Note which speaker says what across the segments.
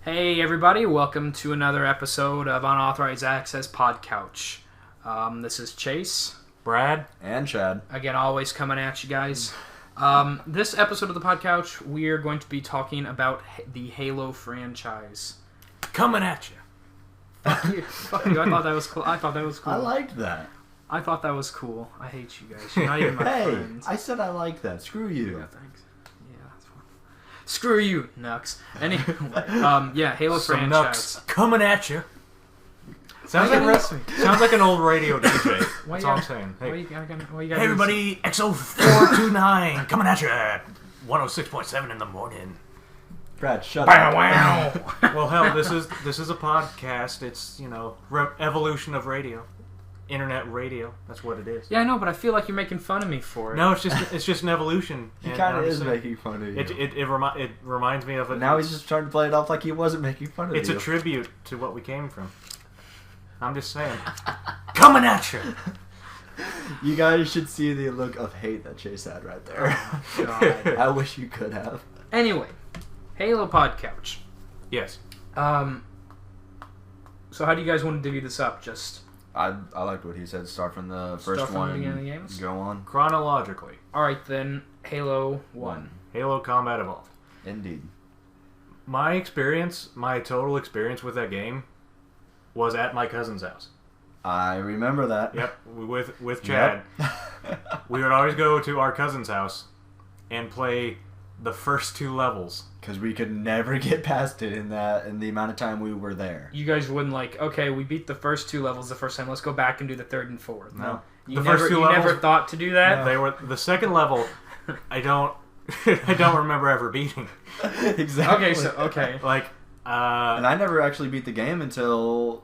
Speaker 1: Hey everybody, welcome to another episode of Unauthorized Access PodCouch. This is Chase,
Speaker 2: Brad,
Speaker 3: and Chad.
Speaker 1: Again, always coming at you guys. This episode of the PodCouch, we are going to be talking about the Halo franchise.
Speaker 2: coming at you.
Speaker 1: Fuck you. Fuck you. I thought that was cool.
Speaker 3: I liked that.
Speaker 1: I thought that was cool. I hate you guys. You're not even my
Speaker 3: Hey,
Speaker 1: friends.
Speaker 3: I said I like that. Screw you.
Speaker 1: Yeah, thanks. Yeah, that's fine. Screw you, Nux. Anyway, Halo
Speaker 2: Some
Speaker 1: franchise.
Speaker 2: Nucks coming at you. Sounds
Speaker 1: Why
Speaker 2: like
Speaker 1: you
Speaker 2: wrestling. Sounds like an old radio DJ.
Speaker 1: Why
Speaker 2: That's
Speaker 1: you
Speaker 2: all I'm
Speaker 1: gotta-
Speaker 2: saying.
Speaker 1: Why
Speaker 2: Hey,
Speaker 1: you gotta
Speaker 2: hey everybody, XO429 coming at you at 106.7 in the morning.
Speaker 3: Brad, shut
Speaker 1: Bow
Speaker 3: up.
Speaker 1: wow.
Speaker 2: Well, hell, this is a podcast. It's evolution of radio, internet radio. That's what it is.
Speaker 1: Yeah, I know, but I feel like you're making fun of me for it.
Speaker 2: No, it's just an evolution.
Speaker 3: He
Speaker 2: and
Speaker 3: kind of
Speaker 2: I'm
Speaker 3: is
Speaker 2: saying-
Speaker 3: making fun of you.
Speaker 2: It reminds me of it.
Speaker 3: Now he's just trying to play it off like he wasn't making fun of
Speaker 2: It's
Speaker 3: you.
Speaker 2: a tribute to what we came from. I'm just saying. Coming at you!
Speaker 3: You guys should see the look of hate that Chase had right there.
Speaker 1: God.
Speaker 3: I wish you could have.
Speaker 1: Anyway, Halo PodCouch.
Speaker 2: Yes.
Speaker 1: So how do you guys want to divvy this up? Just
Speaker 3: I liked what he said. Start from the
Speaker 1: Start
Speaker 3: first
Speaker 1: from the
Speaker 3: one.
Speaker 1: beginning of the games?
Speaker 3: Go on.
Speaker 2: Chronologically.
Speaker 1: alright then, Halo 1.
Speaker 2: Halo Combat Evolved.
Speaker 3: Indeed.
Speaker 2: My total experience with that game was at my cousin's house.
Speaker 3: I remember that.
Speaker 2: Yep, with Chad.
Speaker 3: Yep.
Speaker 2: We would always go to our cousin's house and play the first two levels.
Speaker 3: Because we could never get past it in the amount of time we were there.
Speaker 1: You guys wouldn't okay, we beat the first two levels the first time, let's go back and do the third and fourth.
Speaker 2: No.
Speaker 1: You
Speaker 2: The
Speaker 1: never,
Speaker 2: first two
Speaker 1: you never
Speaker 2: levels-
Speaker 1: thought to do that?
Speaker 3: No.
Speaker 2: They were the second level. I don't remember ever beating.
Speaker 3: Exactly.
Speaker 1: Okay.
Speaker 2: Like,
Speaker 3: And I never actually beat the game until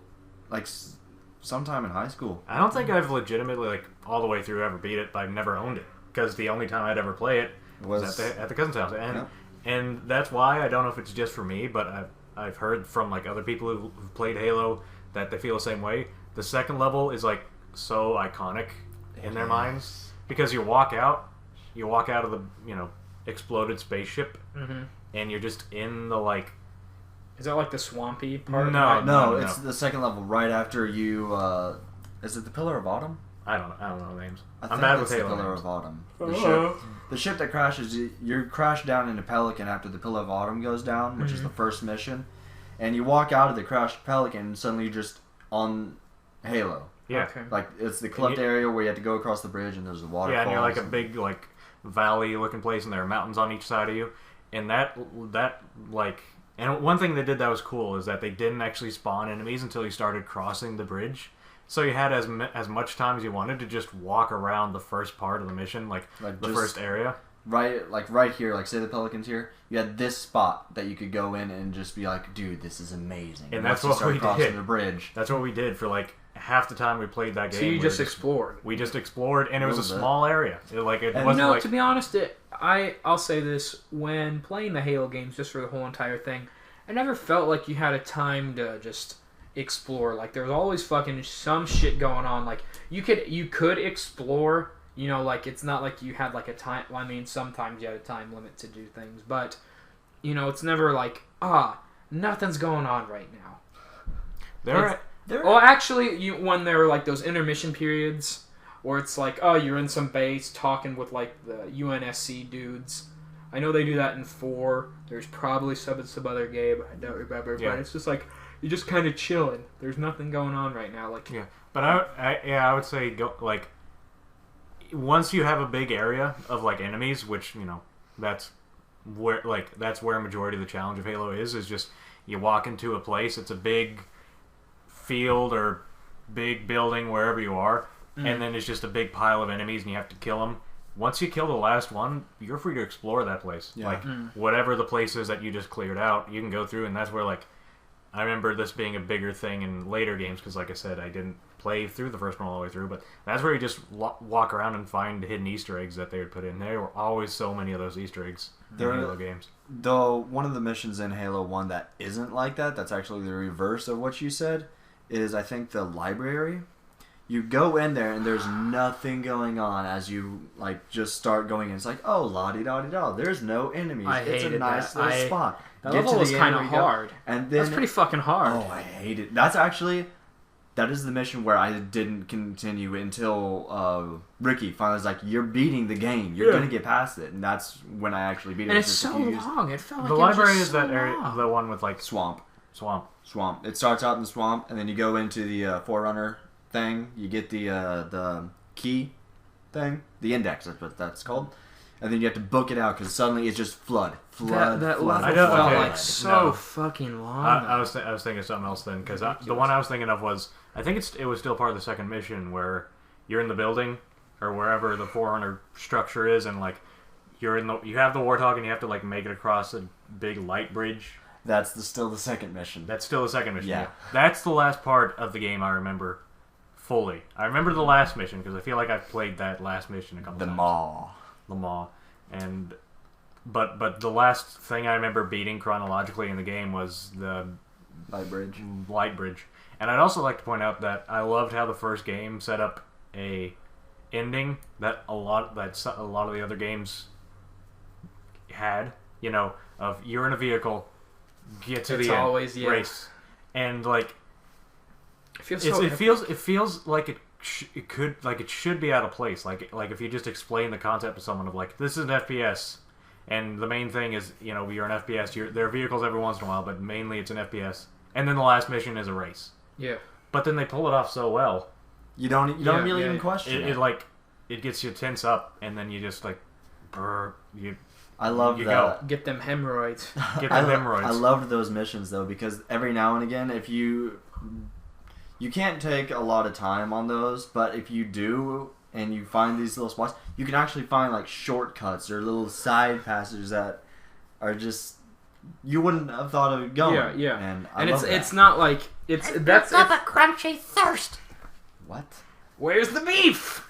Speaker 3: sometime in high school.
Speaker 2: I don't think I've legitimately all the way through ever beat it, but I've never owned it because the only time I'd ever play it was at the cousin's house, and that's why I don't know if it's just for me, but I've heard from other people who've played Halo that they feel the same way. The second level is so iconic in their minds because you walk out of the exploded spaceship, and you're just in the
Speaker 1: Is that the swampy part?
Speaker 2: No.
Speaker 3: No, it's the second level right after you. Is it the Pillar of Autumn?
Speaker 2: I don't know names.
Speaker 3: I
Speaker 2: I'm bad with
Speaker 3: it's
Speaker 2: Halo
Speaker 3: the Pillar
Speaker 2: names.
Speaker 3: of Autumn. The ship that crashes. You crash down into Pelican after the Pillar of Autumn goes down, which is the first mission, and you walk out of the crashed Pelican, and suddenly you're just on Halo.
Speaker 2: Yeah.
Speaker 1: Okay.
Speaker 3: It's the clipped area where you have to go across the bridge, and there's the waterfalls.
Speaker 2: Yeah, and you're a big valley-looking place, and there are mountains on each side of you, and and one thing they did that was cool is that they didn't actually spawn enemies until you started crossing the bridge. So you had as much time as you wanted to just walk around the first part of the mission, the first area.
Speaker 3: Right here, say the Pelican's here, you had this spot that you could go in and just be dude, this is amazing.
Speaker 2: And
Speaker 3: once
Speaker 2: that's
Speaker 3: you
Speaker 2: what
Speaker 3: start
Speaker 2: we
Speaker 3: crossing
Speaker 2: did.
Speaker 3: the bridge.
Speaker 2: That's what we did for half the time we played that game.
Speaker 1: So you just explored.
Speaker 2: We just explored, and it was a
Speaker 3: Little bit.
Speaker 2: small area. It
Speaker 3: And
Speaker 2: wasn't
Speaker 1: to be honest, I'll say this, when playing the Halo games just for the whole entire thing, I never felt like you had a time to just explore. There was always fucking some shit going on. You could explore, it's not like you had a time. Well, I mean, sometimes you had a time limit to do things, but it's never nothing's going on right now. Well, actually, when there were some intermission periods, where it's you're in some base talking with the UNSC dudes. I know they do that in 4. There's probably some other game I don't remember, but it's just you're just kind of chilling. There's nothing going on right now.
Speaker 2: Yeah, but I would say go once you have a big area of enemies, which that's where a majority of the challenge of Halo is just you walk into a place, it's a big field or big building wherever you are, and then it's just a big pile of enemies and you have to kill them. Once you kill the last one, you're free to explore that place.
Speaker 3: Yeah.
Speaker 2: Whatever the place is that you just cleared out, you can go through, and that's where I remember this being a bigger thing in later games because, like I said, I didn't play through the first one all the way through, but that's where you just walk around and find hidden Easter eggs that they would put in. There were always so many of those Easter eggs in Halo games.
Speaker 3: Though one of the missions in Halo 1 that isn't like that, that's actually the reverse of what you said, is I think the library. You go in there and there's nothing going on as you just start going in. It's oh, la-di-da-di-da. There's no enemies.
Speaker 1: I
Speaker 3: It's a
Speaker 1: hated
Speaker 3: nice
Speaker 1: that.
Speaker 3: little spot.
Speaker 1: That level was kind of hard.
Speaker 3: And then,
Speaker 1: that's pretty fucking hard.
Speaker 3: Oh, I hate it. That is the mission where I didn't continue until Ricky finally was like, "You're beating the game. You're gonna get past it." And that's when I actually beat it.
Speaker 1: And it's so long. It felt like
Speaker 2: the library is that area, the one with like
Speaker 3: swamp.
Speaker 2: Swamp.
Speaker 3: It starts out in the swamp, and then you go into the Forerunner thing. You get the key thing, the index. That's what that's called. And then you have to book it out because suddenly it's just flood.
Speaker 1: That level felt like so fucking long.
Speaker 2: I was thinking of something else then because the one I was thinking of was I think it was still part of the second mission where you're in the building or wherever the Forerunner structure is and like you have the Warthog and you have to like make it across a big light bridge.
Speaker 3: That's still the second mission.
Speaker 2: That's still the second mission.
Speaker 3: Yeah.
Speaker 2: That's the last part of the game I remember fully. I remember the last mission because I feel like I've played that last mission a couple times. The Maw. And but the last thing I remember beating chronologically in the game was the light bridge. And I'd also like to point out that I loved how the first game set up a ending that a lot of the other games had. You know, of you're in a vehicle, get to the end, race, and like it feels like it should be out of place. Like if you just explain the concept to someone of like this is an FPS, and the main thing is you're an FPS. There are vehicles every once in a while, but mainly it's an FPS. And then the last mission is a race. Yeah. But then they pull it off so well.
Speaker 3: You don't really even question it.
Speaker 2: It gets you tense up, and then you just like,
Speaker 3: I love that.
Speaker 1: Get them hemorrhoids.
Speaker 3: I loved those missions though because every now and again, if you can't take a lot of time on those, but if you do and you find these little spots, you can actually find like shortcuts or little side passages that are just you wouldn't have thought of going.
Speaker 1: Yeah. And it's not like that's
Speaker 4: a crunchy thirst.
Speaker 3: What?
Speaker 1: Where's the beef?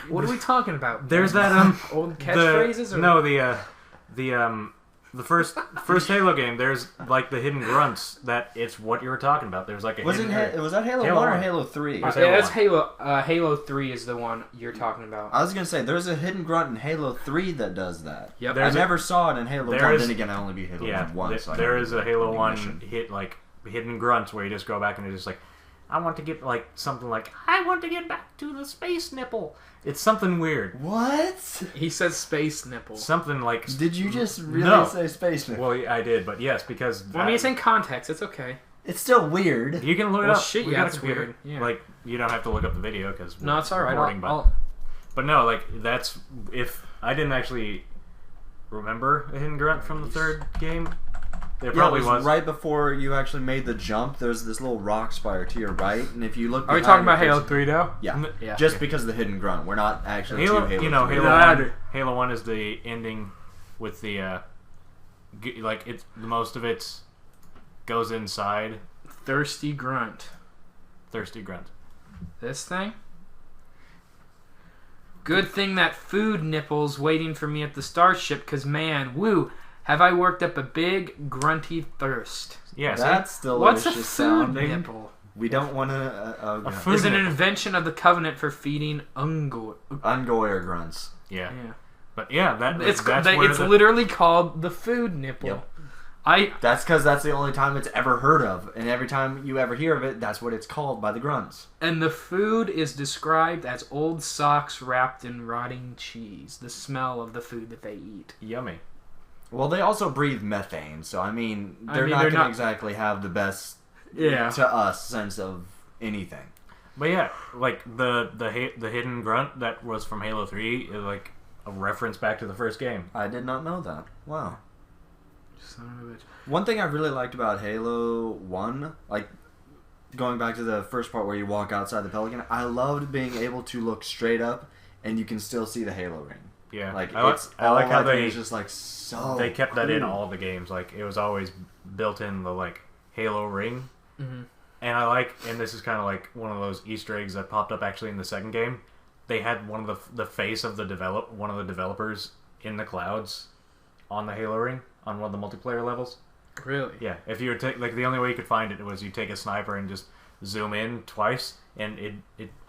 Speaker 1: What are we talking about?
Speaker 2: There's that
Speaker 1: old catchphrases.
Speaker 2: The first Halo game, there's like the hidden grunts that it's what you were talking about. There's like
Speaker 3: was that Halo 1 or Halo 3?
Speaker 1: That's Halo 3 is the one you're talking about.
Speaker 3: I was gonna say there's a hidden grunt in Halo 3 that does that.
Speaker 1: Yep.
Speaker 3: I never saw it in Halo 1. Then again, I only beat Halo 1.
Speaker 2: There is a Halo 1 hidden grunts where you just go back and it's just like, I want to get like something like I want to get back to the space nipple. It's something weird.
Speaker 3: What?
Speaker 1: He says space nipple.
Speaker 2: Something like...
Speaker 3: Did you just really say space nipple?
Speaker 2: Well, I did, but yes, because...
Speaker 1: I mean, it's in context. It's okay.
Speaker 3: It's still weird.
Speaker 2: You can look it up.
Speaker 1: Shit, it's weird. Yeah.
Speaker 2: Like, you don't have to look up the video because...
Speaker 1: No, it's alright.
Speaker 2: But no, like, that's... If I didn't actually remember a hidden grunt from the third game... There probably was.
Speaker 3: Right before you actually made the jump, there's this little rock spire to your right, and if you look...
Speaker 1: Are we talking about Halo 3 now?
Speaker 3: Yeah. Just because of the hidden grunt. We're not actually
Speaker 2: Halo
Speaker 3: 3.
Speaker 2: Halo 1 is the ending with the... most of it goes inside.
Speaker 1: Thirsty grunt. This thing? Good thing that food nipple's waiting for me at the starship, because man, woo... Have I worked up a big, grunty thirst?
Speaker 3: Yeah, that's delicious.
Speaker 1: What's a food nipple?
Speaker 3: We don't want to...
Speaker 1: Is an invention of the Covenant for feeding
Speaker 3: Ungoyer grunts.
Speaker 2: Yeah. But yeah,
Speaker 1: it's literally called the food nipple.
Speaker 3: Yep. That's because that's the only time it's ever heard of. And every time you ever hear of it, that's what it's called by the grunts.
Speaker 1: And the food is described as old socks wrapped in rotting cheese. The smell of the food that they eat.
Speaker 2: Yummy.
Speaker 3: Well, they also breathe methane, so I mean, they're not going to exactly have the best, to us, sense of anything.
Speaker 2: But yeah, like the hidden grunt that was from Halo 3 is like a reference back to the first game.
Speaker 3: I did not know that. Wow.
Speaker 1: Son of a bitch.
Speaker 3: One thing I really liked about Halo 1, like going back to the first part where you walk outside the Pelican, I loved being able to look straight up and you can still see the Halo ring.
Speaker 2: Yeah,
Speaker 3: like
Speaker 2: I like how
Speaker 3: it's just like so.
Speaker 2: They kept that in all the games. Like it was always built in the like Halo ring, and and this is kind of like one of those Easter eggs that popped up actually in the second game. They had one of the face of one of the developers in the clouds on the Halo ring on one of the multiplayer levels.
Speaker 1: Really?
Speaker 2: Yeah. If you were like the only way you could find it was you take a sniper and just zoom in twice, and it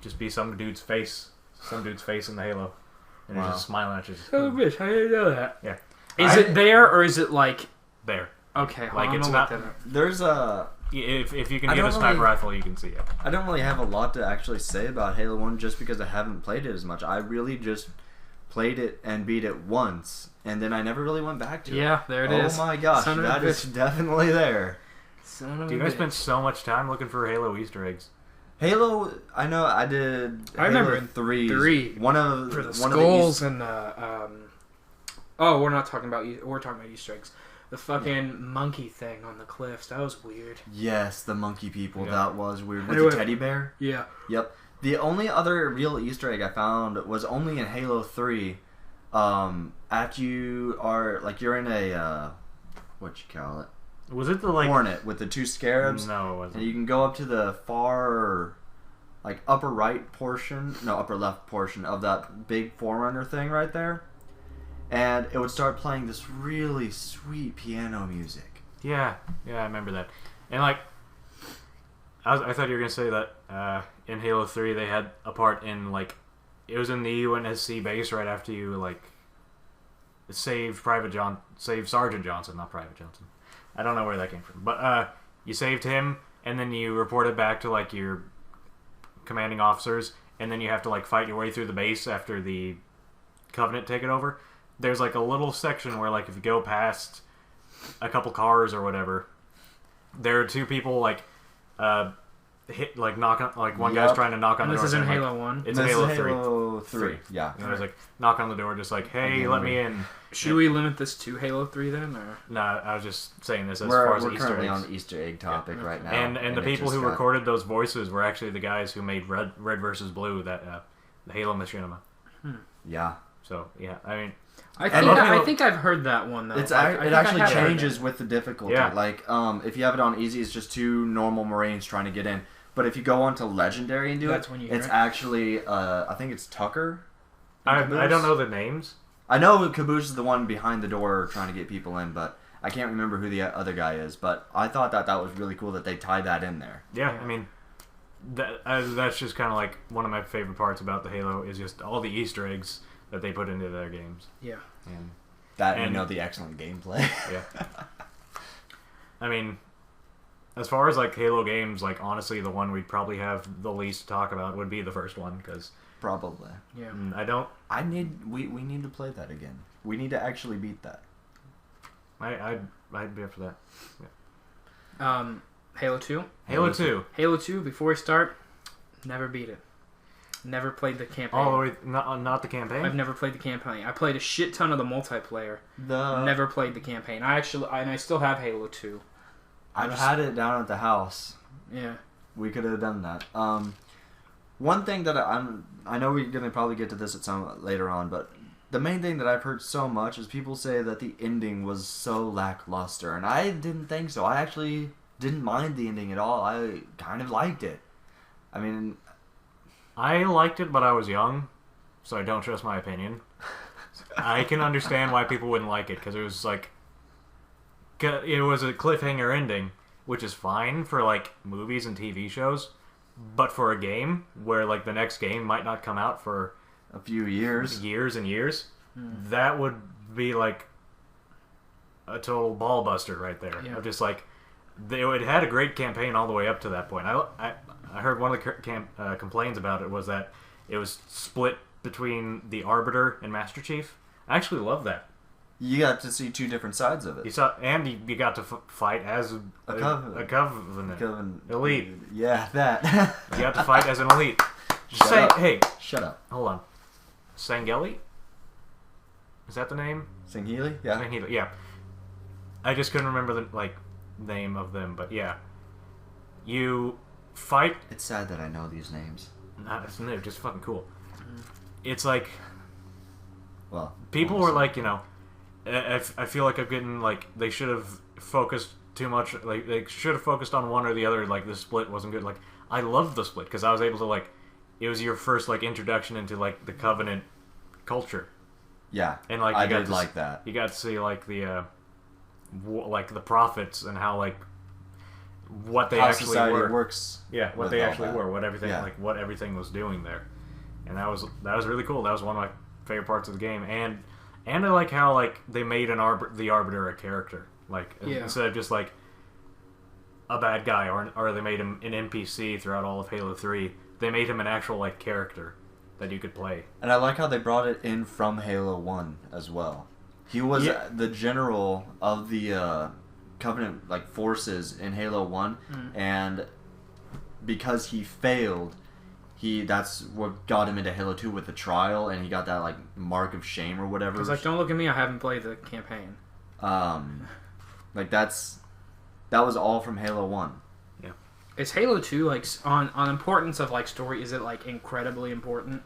Speaker 2: just be some dude's face in the Halo. And he's just smiling at you.
Speaker 1: Oh, bitch, how did you know that?
Speaker 2: Yeah.
Speaker 1: Is it there, or is it like...
Speaker 2: There.
Speaker 1: Okay, hold
Speaker 2: Like,
Speaker 1: on,
Speaker 2: it's
Speaker 1: I'm
Speaker 2: not-
Speaker 1: gonna look that up.
Speaker 3: There's a...
Speaker 2: If you can
Speaker 3: I
Speaker 2: get a
Speaker 3: don't
Speaker 2: sniper
Speaker 3: really-
Speaker 2: rifle, you can see it.
Speaker 3: I don't really have a lot to actually say about Halo 1 just because I haven't played it as much. I really just played it and beat it once, and then I never really went back to it.
Speaker 1: Yeah, there it is.
Speaker 3: Oh my gosh,
Speaker 1: Son of a
Speaker 3: that is
Speaker 1: bitch.
Speaker 3: definitely there.
Speaker 1: Son of
Speaker 2: Dude,
Speaker 1: a
Speaker 2: I
Speaker 1: bitch.
Speaker 2: spent so much time looking for Halo Easter eggs.
Speaker 3: Halo, I know I did.
Speaker 1: I remember
Speaker 3: Halo
Speaker 1: in
Speaker 3: 3.
Speaker 1: 3,
Speaker 3: One of
Speaker 1: For the
Speaker 3: one
Speaker 1: skulls
Speaker 3: of the
Speaker 1: and the oh, we're not talking about we're talking about Easter eggs. The fucking monkey thing on the cliffs, that was weird.
Speaker 3: Yes, the monkey people.
Speaker 2: Yeah.
Speaker 3: That was weird. With
Speaker 1: Anyway.
Speaker 3: the teddy bear.
Speaker 1: Yeah.
Speaker 3: Yep. The only other real Easter egg I found was only in Halo 3. After you are you're in a what you call it?
Speaker 2: Was it the like?
Speaker 3: Hornet with the two scarabs.
Speaker 2: No, it
Speaker 3: And
Speaker 2: wasn't.
Speaker 3: you can go up to the far, upper right portion, no, upper left portion of that big Forerunner thing right there. And it would start playing this really sweet piano music.
Speaker 2: Yeah, I remember that. And like, I thought you were gonna say that in Halo 3 they had a part in it was in the UNSC base right after you saved Sergeant Johnson, not Private Johnson. I don't know where that came from, but you saved him, and then you reported back to your commanding officers, and then you have to fight your way through the base after the Covenant take it over. There's a little section where if you go past a couple cars or whatever, there are two people hit knock on one guy's trying to knock on
Speaker 1: And
Speaker 2: the door.
Speaker 1: this is in
Speaker 2: saying,
Speaker 1: Halo 1.
Speaker 2: It's
Speaker 3: This
Speaker 2: Halo
Speaker 3: is
Speaker 2: 3.
Speaker 3: Halo 3. Yeah.
Speaker 2: And it was knock on the door, just hey, let me in.
Speaker 1: Should we limit this to Halo 3 then, or?
Speaker 2: No, I was just saying this as far as
Speaker 3: We're
Speaker 2: Easter
Speaker 3: currently
Speaker 2: eggs.
Speaker 3: on the Easter egg topic right now.
Speaker 2: And the
Speaker 3: it
Speaker 2: people
Speaker 3: just
Speaker 2: who
Speaker 3: got-
Speaker 2: recorded those voices were actually the guys who made Red versus Blue, that the Halo Machinima.
Speaker 3: Yeah.
Speaker 2: So yeah, I mean,
Speaker 1: I think I've heard that one though.
Speaker 3: It
Speaker 1: I think
Speaker 3: actually
Speaker 1: I have heard
Speaker 3: changes with the difficulty.
Speaker 2: Yeah.
Speaker 3: If you have it on easy, it's just two normal Marines trying to get in. But if you go on to legendary and do
Speaker 1: That's
Speaker 3: it,
Speaker 1: when you
Speaker 3: it's
Speaker 1: hear it.
Speaker 3: actually I think it's Tucker.
Speaker 2: I
Speaker 3: Caboose?
Speaker 2: don't know the names.
Speaker 3: I know Caboose is the one behind the door trying to get people in, but I can't remember who the other guy is. But I thought that was really cool that they tied that in there.
Speaker 2: Yeah, I mean, that's just kind of one of my favorite parts about the Halo is just all the Easter eggs that they put into their games.
Speaker 1: Yeah.
Speaker 2: And
Speaker 3: And the excellent gameplay.
Speaker 2: yeah, I mean, as far as Halo games, honestly, the one we'd probably have the least to talk about would be the first one because
Speaker 3: Probably.
Speaker 1: Yeah.
Speaker 2: I don't.
Speaker 3: We need to play that again. We need to actually beat that.
Speaker 2: I'd be up for that.
Speaker 1: Halo 2.
Speaker 2: Halo 2.
Speaker 1: Halo 2. Before we start, never beat it. Never played the campaign.
Speaker 2: All the way, not the campaign.
Speaker 1: I've never played the campaign. I played a shit ton of the multiplayer. Never played the campaign. I still have Halo 2.
Speaker 3: I've had it down at the house.
Speaker 1: Yeah.
Speaker 3: We could have done that. One thing that I know we're gonna probably get to this at some later on, but the main thing that I've heard so much is people say that the ending was so lackluster, and I didn't think so. I actually didn't mind the ending at all. I kind of liked it. I mean,
Speaker 2: I liked it, but I was young, so I don't trust my opinion. I can understand why people wouldn't like it because it was it was a cliffhanger ending, which is fine for movies and TV shows, but for a game where the next game might not come out for
Speaker 3: a few years
Speaker 2: and years, that would be a total ball buster right there.
Speaker 1: Yeah.
Speaker 2: Of just it had a great campaign all the way up to that point. I heard one of the complaints about it was that it was split between the Arbiter and Master Chief. I actually love that.
Speaker 3: You got to see two different sides of it.
Speaker 2: You got to fight as
Speaker 3: A Covenant.
Speaker 2: Covenant. Elite.
Speaker 3: Yeah, that.
Speaker 2: You got to fight as an elite. Hey,
Speaker 3: Shut up.
Speaker 2: hold on. Sangeli? Is that the name?
Speaker 3: Sangheili? Yeah.
Speaker 2: Sangheili, yeah. I just couldn't remember the name of them, but yeah. You fight.
Speaker 3: It's sad that I know these names.
Speaker 2: It's new, just fucking cool. It's
Speaker 3: Well,
Speaker 2: people
Speaker 3: almost.
Speaker 2: were I feel like I'm getting they should have focused too much. They should have focused on one or the other. The split wasn't good. I loved the split because I was able to it was your first introduction into the Covenant culture.
Speaker 3: Yeah,
Speaker 2: And
Speaker 3: I
Speaker 2: you got
Speaker 3: did
Speaker 2: to
Speaker 3: like that.
Speaker 2: You got to see the prophets and how what they
Speaker 3: How
Speaker 2: actually
Speaker 3: society
Speaker 2: were.
Speaker 3: works.
Speaker 2: Yeah, what
Speaker 3: with
Speaker 2: they
Speaker 3: all
Speaker 2: actually
Speaker 3: that.
Speaker 2: were, what everything
Speaker 3: Yeah.
Speaker 2: what everything was doing there, and that was really cool. That was one of my favorite parts of the game, and I like how they made the Arbiter a character Like
Speaker 1: Yeah.
Speaker 2: instead of just like a bad guy, or they made him an NPC throughout all of Halo 3. They made him an actual like character that you could play.
Speaker 3: And I like how they brought it in from Halo 1 as well. He was the general of the Covenant like forces in Halo 1, and because he failed, that's what got him into Halo 2 with the trial, and he got that like mark of shame or whatever.
Speaker 1: Because like, don't look at me, I haven't played the campaign.
Speaker 3: Like that was all from Halo 1.
Speaker 2: Yeah.
Speaker 1: Is Halo 2 like on importance of like story? Is it like incredibly important?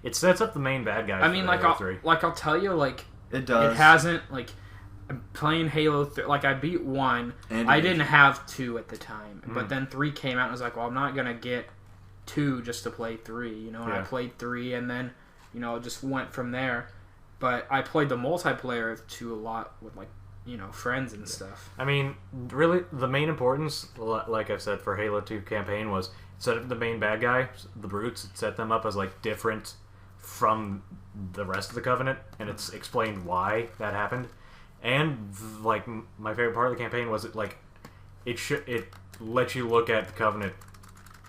Speaker 2: It sets up the main bad guy.
Speaker 1: I mean, like I'll tell you, like
Speaker 3: it does.
Speaker 1: It hasn't like. I'm playing Halo 3, like I beat 1. I didn't have 2 at the time, but then 3 came out and I was like, well, I'm not gonna get 2 just to play 3, you know. And I played 3, and then just went from there. But I played the multiplayer of 2 a lot with like friends and stuff.
Speaker 2: I mean, really, the main importance, like I've said, for Halo 2 campaign was set up the main bad guy, the Brutes. It set them up as like different from the rest of the Covenant, and it's explained why that happened. And like my favorite part of the campaign was it lets you look at the Covenant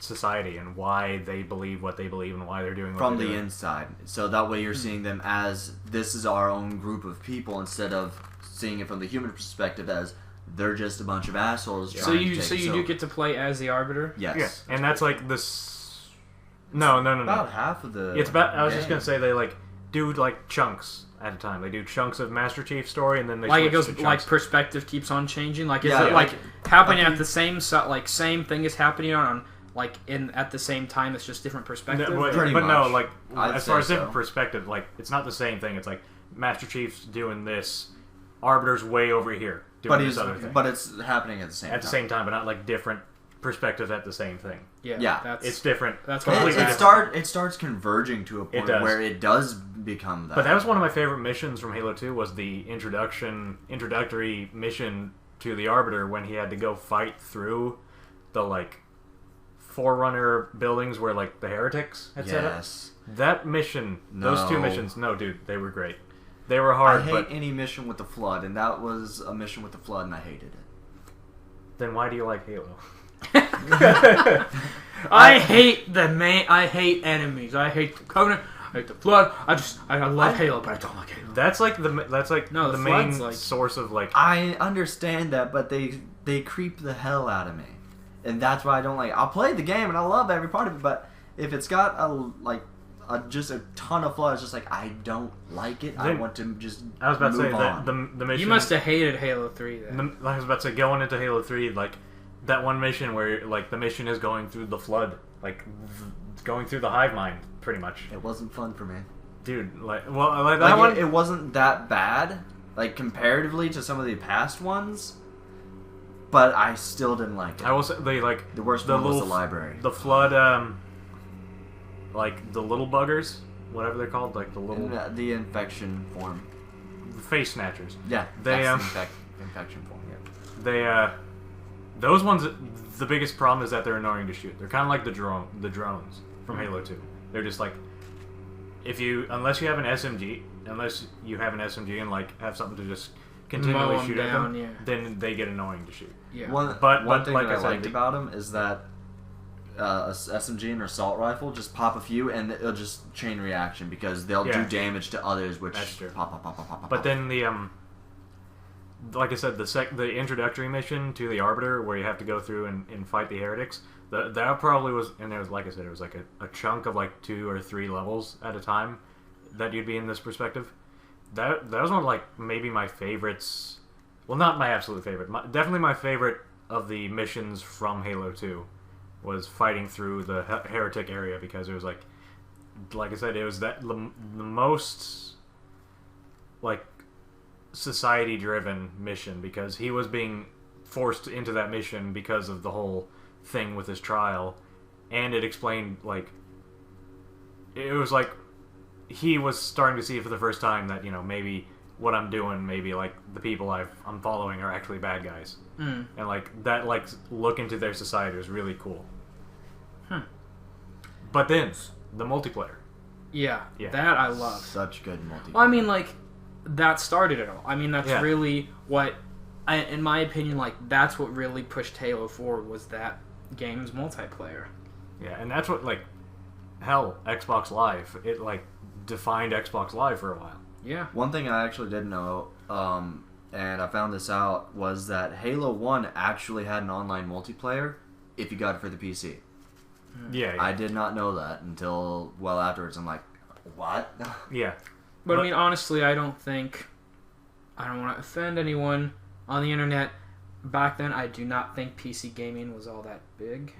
Speaker 2: society and why they believe what they believe and why they're doing what
Speaker 3: from
Speaker 2: they're
Speaker 3: the
Speaker 2: doing.
Speaker 3: inside. So that way you're seeing them as this is our own group of people instead of seeing it from the human perspective as they're just a bunch of assholes.
Speaker 1: So you do get to play as the Arbiter?
Speaker 3: Yes.
Speaker 2: Yeah. And that's like this. No.
Speaker 3: About half of the.
Speaker 2: It's about. I was just gonna say they like do like chunks at a time. They do chunks of Master Chief story, and then they
Speaker 1: like it goes
Speaker 2: to
Speaker 1: like perspective keeps on changing. Like is
Speaker 3: Yeah,
Speaker 1: it
Speaker 3: like-
Speaker 1: like happening at the same same thing is happening on like at the same time? It's just different perspective.
Speaker 2: No,
Speaker 3: Pretty
Speaker 2: but no,
Speaker 3: much.
Speaker 2: like
Speaker 3: I'd
Speaker 2: as far as
Speaker 3: say
Speaker 2: different
Speaker 3: so.
Speaker 2: perspective, like it's not the same thing. It's like Master Chief's doing this, Arbiter's way over here doing this other thing.
Speaker 3: But it's happening at the same time.
Speaker 2: At the same time, but not like different perspectives at the same thing.
Speaker 1: Yeah.
Speaker 2: It's different.
Speaker 1: That's
Speaker 2: completely
Speaker 1: what
Speaker 2: different.
Speaker 3: It starts converging to a point
Speaker 2: does.
Speaker 3: where it does become that.
Speaker 2: But that was one of my favorite missions from Halo 2 was the introductory mission to the Arbiter when he had to go fight through the like Forerunner buildings where like the heretics had set up. That mission, those 2 missions, no dude, they were great. They were hard,
Speaker 3: I hate
Speaker 2: but
Speaker 3: any mission with the Flood, and that was a mission with the Flood, and I hated it.
Speaker 2: then why do you like Halo?
Speaker 1: I hate I hate enemies. I hate the Covenant. I hate the Flood. I love Halo, but I don't like Halo.
Speaker 2: That's like the
Speaker 1: the
Speaker 2: main
Speaker 1: Flood's like-
Speaker 2: source of like.
Speaker 3: I understand that, but they creep the hell out of me, and that's why I don't like. I'll play the game and I love every part of it, but if it's got just a ton of flaws, just like I don't like it. I want to just.
Speaker 2: I was about to say
Speaker 3: move
Speaker 2: that
Speaker 3: on.
Speaker 2: the mission.
Speaker 1: You must have hated Halo 3 then.
Speaker 2: I was about to say going into Halo 3, like that one mission where like the mission is going through the Flood, like going through the hive mind, pretty much.
Speaker 3: It wasn't fun for me,
Speaker 2: Dude. Like that one.
Speaker 3: It wasn't that bad, like comparatively to some of the past ones, but I still didn't like it.
Speaker 2: I will say
Speaker 3: The worst one was the library.
Speaker 2: The Flood, like the little buggers, whatever they're called, like the little
Speaker 3: The infection form.
Speaker 2: face snatchers.
Speaker 3: Yeah,
Speaker 2: They,
Speaker 3: that's the infection form. Yeah.
Speaker 2: They those ones. The biggest problem is that they're annoying to shoot. They're kind of like the drones from Halo 2. They're just like unless you have an SMG and like have something to just continually
Speaker 1: Mow
Speaker 2: shoot
Speaker 1: them
Speaker 2: at
Speaker 1: down,
Speaker 2: them, then they get annoying to shoot.
Speaker 1: Yeah.
Speaker 3: One thing
Speaker 2: like
Speaker 3: that
Speaker 2: I
Speaker 3: I
Speaker 2: said,
Speaker 3: liked about them is that a SMG and assault rifle just pop a few and it'll just chain reaction because they'll do damage to others, which
Speaker 2: That's true.
Speaker 3: pop.
Speaker 2: But then the like I said, the introductory mission to the Arbiter where you have to go through and fight the heretics. That probably was, and there was, like I said, it was like a chunk of like 2 or 3 levels at a time that you'd be in this perspective. That was one of like maybe my favorites. Well, not my absolute favorite. Definitely my favorite of the missions from Halo 2 was fighting through the heretic area because it was like I said, it was the most like society-driven mission because he was being forced into that mission because of the whole thing with his trial, and it explained like it was like he was starting to see for the first time that maybe what I'm doing, maybe like the people I'm following are actually bad guys, and like that like look into their society was really cool. But then the multiplayer,
Speaker 1: Yeah,
Speaker 2: Yeah.
Speaker 1: that I love.
Speaker 3: Such good multiplayer.
Speaker 1: Well, I mean, like, that started it all. I mean, that's really what, in my opinion, like that's what really pushed Halo forward was that game's multiplayer.
Speaker 2: Yeah, and that's what, like, hell, Xbox Live, it, like, defined Xbox Live for a while.
Speaker 1: Yeah.
Speaker 3: One thing I actually didn't know, and I found this out, was that Halo 1 actually had an online multiplayer if you got it for the PC.
Speaker 2: Yeah.
Speaker 3: I did not know that until well afterwards. I'm like, what?
Speaker 2: Yeah.
Speaker 1: But I mean, honestly, I don't want to offend anyone on the internet. Back then, I do not think PC gaming was all that big.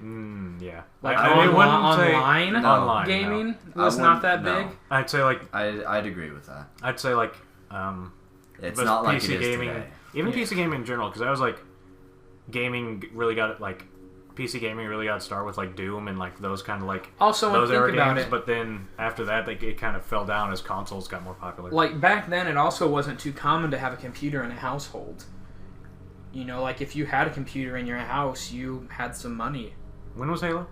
Speaker 2: Yeah.
Speaker 1: Like
Speaker 2: online
Speaker 1: gaming was not that big.
Speaker 2: I'd say like
Speaker 3: I'd agree with that.
Speaker 2: I'd say like
Speaker 3: it's not like
Speaker 2: PC
Speaker 3: it is
Speaker 2: gaming,
Speaker 3: today.
Speaker 2: even PC gaming in general, because I was like gaming really got it like. PC gaming really got started with like Doom and like those kind of like
Speaker 1: also
Speaker 2: those
Speaker 1: think
Speaker 2: era
Speaker 1: about
Speaker 2: games,
Speaker 1: it.
Speaker 2: But then after that, like it kind of fell down as consoles got more popular.
Speaker 1: Like back then, it also wasn't too common to have a computer in a household. You know, like if you had a computer in your house, you had some money.
Speaker 2: When was Halo?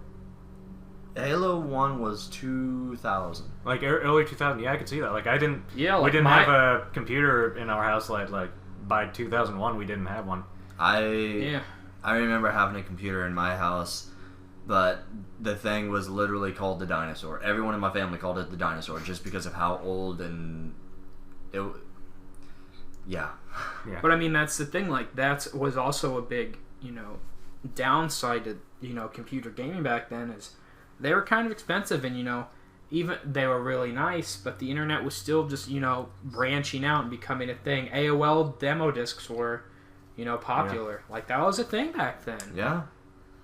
Speaker 3: Halo 1 was 2000.
Speaker 2: Like early 2000. Yeah, I could see that. Like I didn't.
Speaker 1: Yeah, like
Speaker 2: we didn't have a computer in our house. Like by 2001, we didn't have one.
Speaker 3: I remember having a computer in my house, but the thing was literally called the Dinosaur. Everyone in my family called it the Dinosaur just because of how old and it. Yeah.
Speaker 1: But I mean, that's the thing. Like that was also a big, downside to computer gaming back then is they were kind of expensive, and even they were really nice, but the internet was still just branching out and becoming a thing. AOL demo discs were. Popular. Yeah. Like, that was a thing back then.
Speaker 3: Yeah.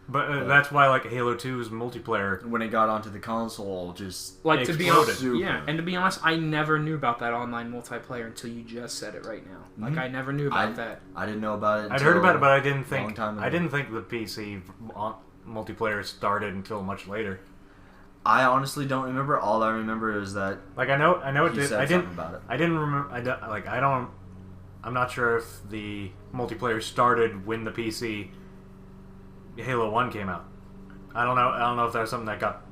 Speaker 2: But that's why, like, Halo 2's multiplayer...
Speaker 3: When it got onto the console, just
Speaker 1: like
Speaker 2: exploded.
Speaker 1: To be honest, yeah, and to be honest, I never knew about that online multiplayer until you just said it right now. Mm-hmm. Like, I never knew about that.
Speaker 3: I didn't know about it
Speaker 2: I'd heard about it, but I didn't think... the PC multiplayer started until much later.
Speaker 3: I honestly don't remember. All I remember is that...
Speaker 2: Like, I know it did...
Speaker 3: I didn't about it.
Speaker 2: I didn't remember... I'm not sure if the multiplayer started when the PC Halo 1 came out. I don't know if that was something that got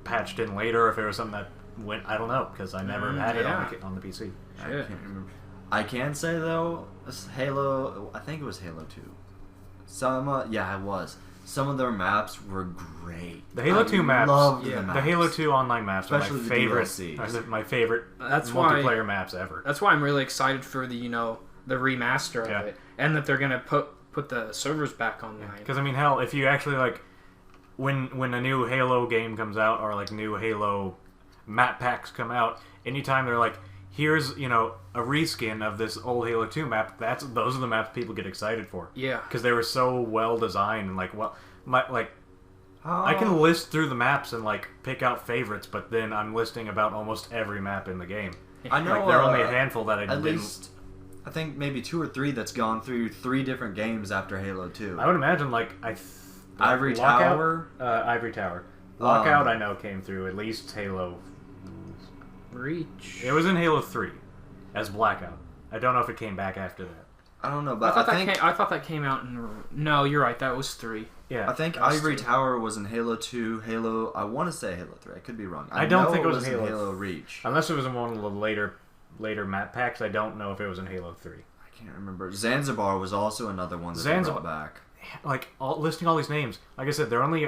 Speaker 2: patched in later, or if it was something that went... I don't know, because I never had it on the PC.
Speaker 3: I can't remember. I can say, though, Halo... I think it was Halo 2. Yeah, it was. Some of their maps were great.
Speaker 2: The Halo 2 maps...
Speaker 3: The
Speaker 2: Halo 2 online maps
Speaker 3: especially
Speaker 2: are my favorite multiplayer maps ever.
Speaker 1: That's why I'm really excited for the, the remaster of it, and that they're gonna put the servers back online.
Speaker 2: Because I mean, hell, if you actually like, when a new Halo game comes out, or like new Halo map packs come out, anytime they're like, here's a reskin of this old Halo 2 map, those are the maps people get excited for.
Speaker 1: Yeah,
Speaker 2: because they were so well designed and I can list through the maps and like pick out favorites, but then I'm listing about almost every map in the game.
Speaker 3: I know
Speaker 2: there are only a handful that I didn't.
Speaker 3: I think maybe 2 or 3 that's gone through 3 different games after Halo 2.
Speaker 2: I would imagine,
Speaker 3: Ivory Tower.
Speaker 2: Ivory Tower. Lockout, I know, came through at least Halo...
Speaker 1: Reach.
Speaker 2: It was in Halo 3 as Blackout. I don't know if it came back after that.
Speaker 3: I don't know, but
Speaker 1: I thought that came out in... No, you're right, that was 3.
Speaker 2: Yeah.
Speaker 3: I think Ivory Tower was in Halo 2, I want to say Halo 3. I could be wrong.
Speaker 2: I don't think it was
Speaker 3: in Halo Reach.
Speaker 2: Unless it was in one of the later map packs, I don't know if it was in Halo 3.
Speaker 3: I can't remember. Zanzibar was also another one that they brought back.
Speaker 2: Like, listing all these names, like I said, they're only,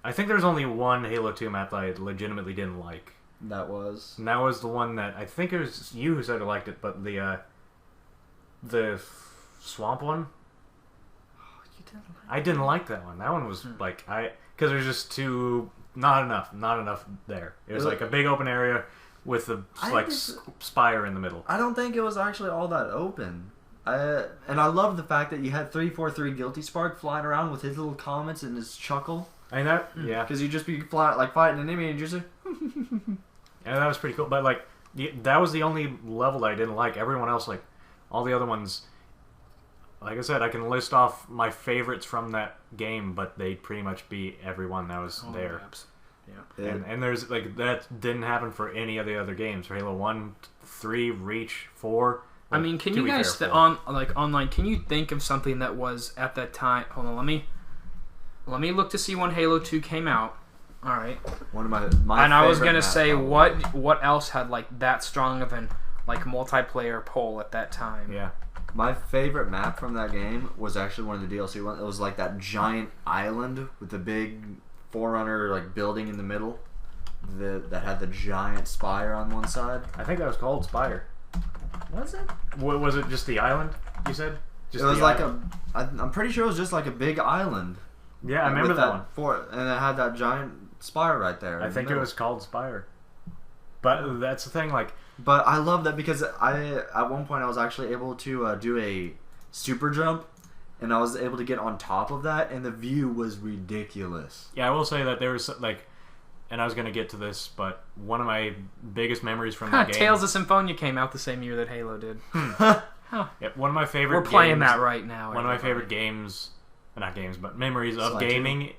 Speaker 2: I think there's only one Halo 2 map that I legitimately didn't like.
Speaker 3: And that was
Speaker 2: the one that, I think it was you who said I liked it, but the swamp one?
Speaker 3: Oh, you didn't like
Speaker 2: I didn't like that one. That one was, because there's just not enough there. It was like a big open area with the spire in the middle.
Speaker 3: I don't think it was actually all that open. And I love the fact that you had 343 Guilty Spark flying around with his little comments and his chuckle.
Speaker 2: I mean that, yeah.
Speaker 3: Because you just be fighting an enemy and you're just
Speaker 2: yeah, that was pretty cool. But that was the only level that I didn't like. Everyone else, all the other ones, like I said, I can list off my favorites from that game, but they'd pretty much be everyone that was there.
Speaker 1: Maps.
Speaker 2: Yeah. And there's that didn't happen for any of the other games. For Halo 1, 3, Reach, 4.
Speaker 1: I mean, can you guys online? Can you think of something that was at that time? Hold on, let me look to see when Halo 2 came out. All right.
Speaker 3: One of my
Speaker 1: and I was gonna say what else had that strong of an like multiplayer poll at that time.
Speaker 2: Yeah.
Speaker 3: My favorite map from that game was actually one of the DLC ones. It was like that giant island with the big Forerunner like building in the middle that had the giant spire on one side.
Speaker 2: I think that was called Spire.
Speaker 3: Was it?
Speaker 2: Was it just the island, you said? Just
Speaker 3: It was
Speaker 2: the
Speaker 3: like
Speaker 2: island?
Speaker 3: I'm pretty sure it was just like a big island.
Speaker 2: Yeah, I remember
Speaker 3: with
Speaker 2: that one.
Speaker 3: And it had that giant spire right there.
Speaker 2: I think it was called Spire. But that's the thing, like...
Speaker 3: But I love that because at one point I was actually able to do a super jump, and I was able to get on top of that, and the view was ridiculous.
Speaker 2: Yeah, I will say that there was, like... And I was going to get to this, but one of my biggest memories from that game...
Speaker 1: Tales of Symphonia came out the same year that Halo did.
Speaker 2: Yeah, one of my favorite
Speaker 1: We're playing
Speaker 2: games,
Speaker 1: that right now.
Speaker 2: One of my favorite games... Not games, but memories of gaming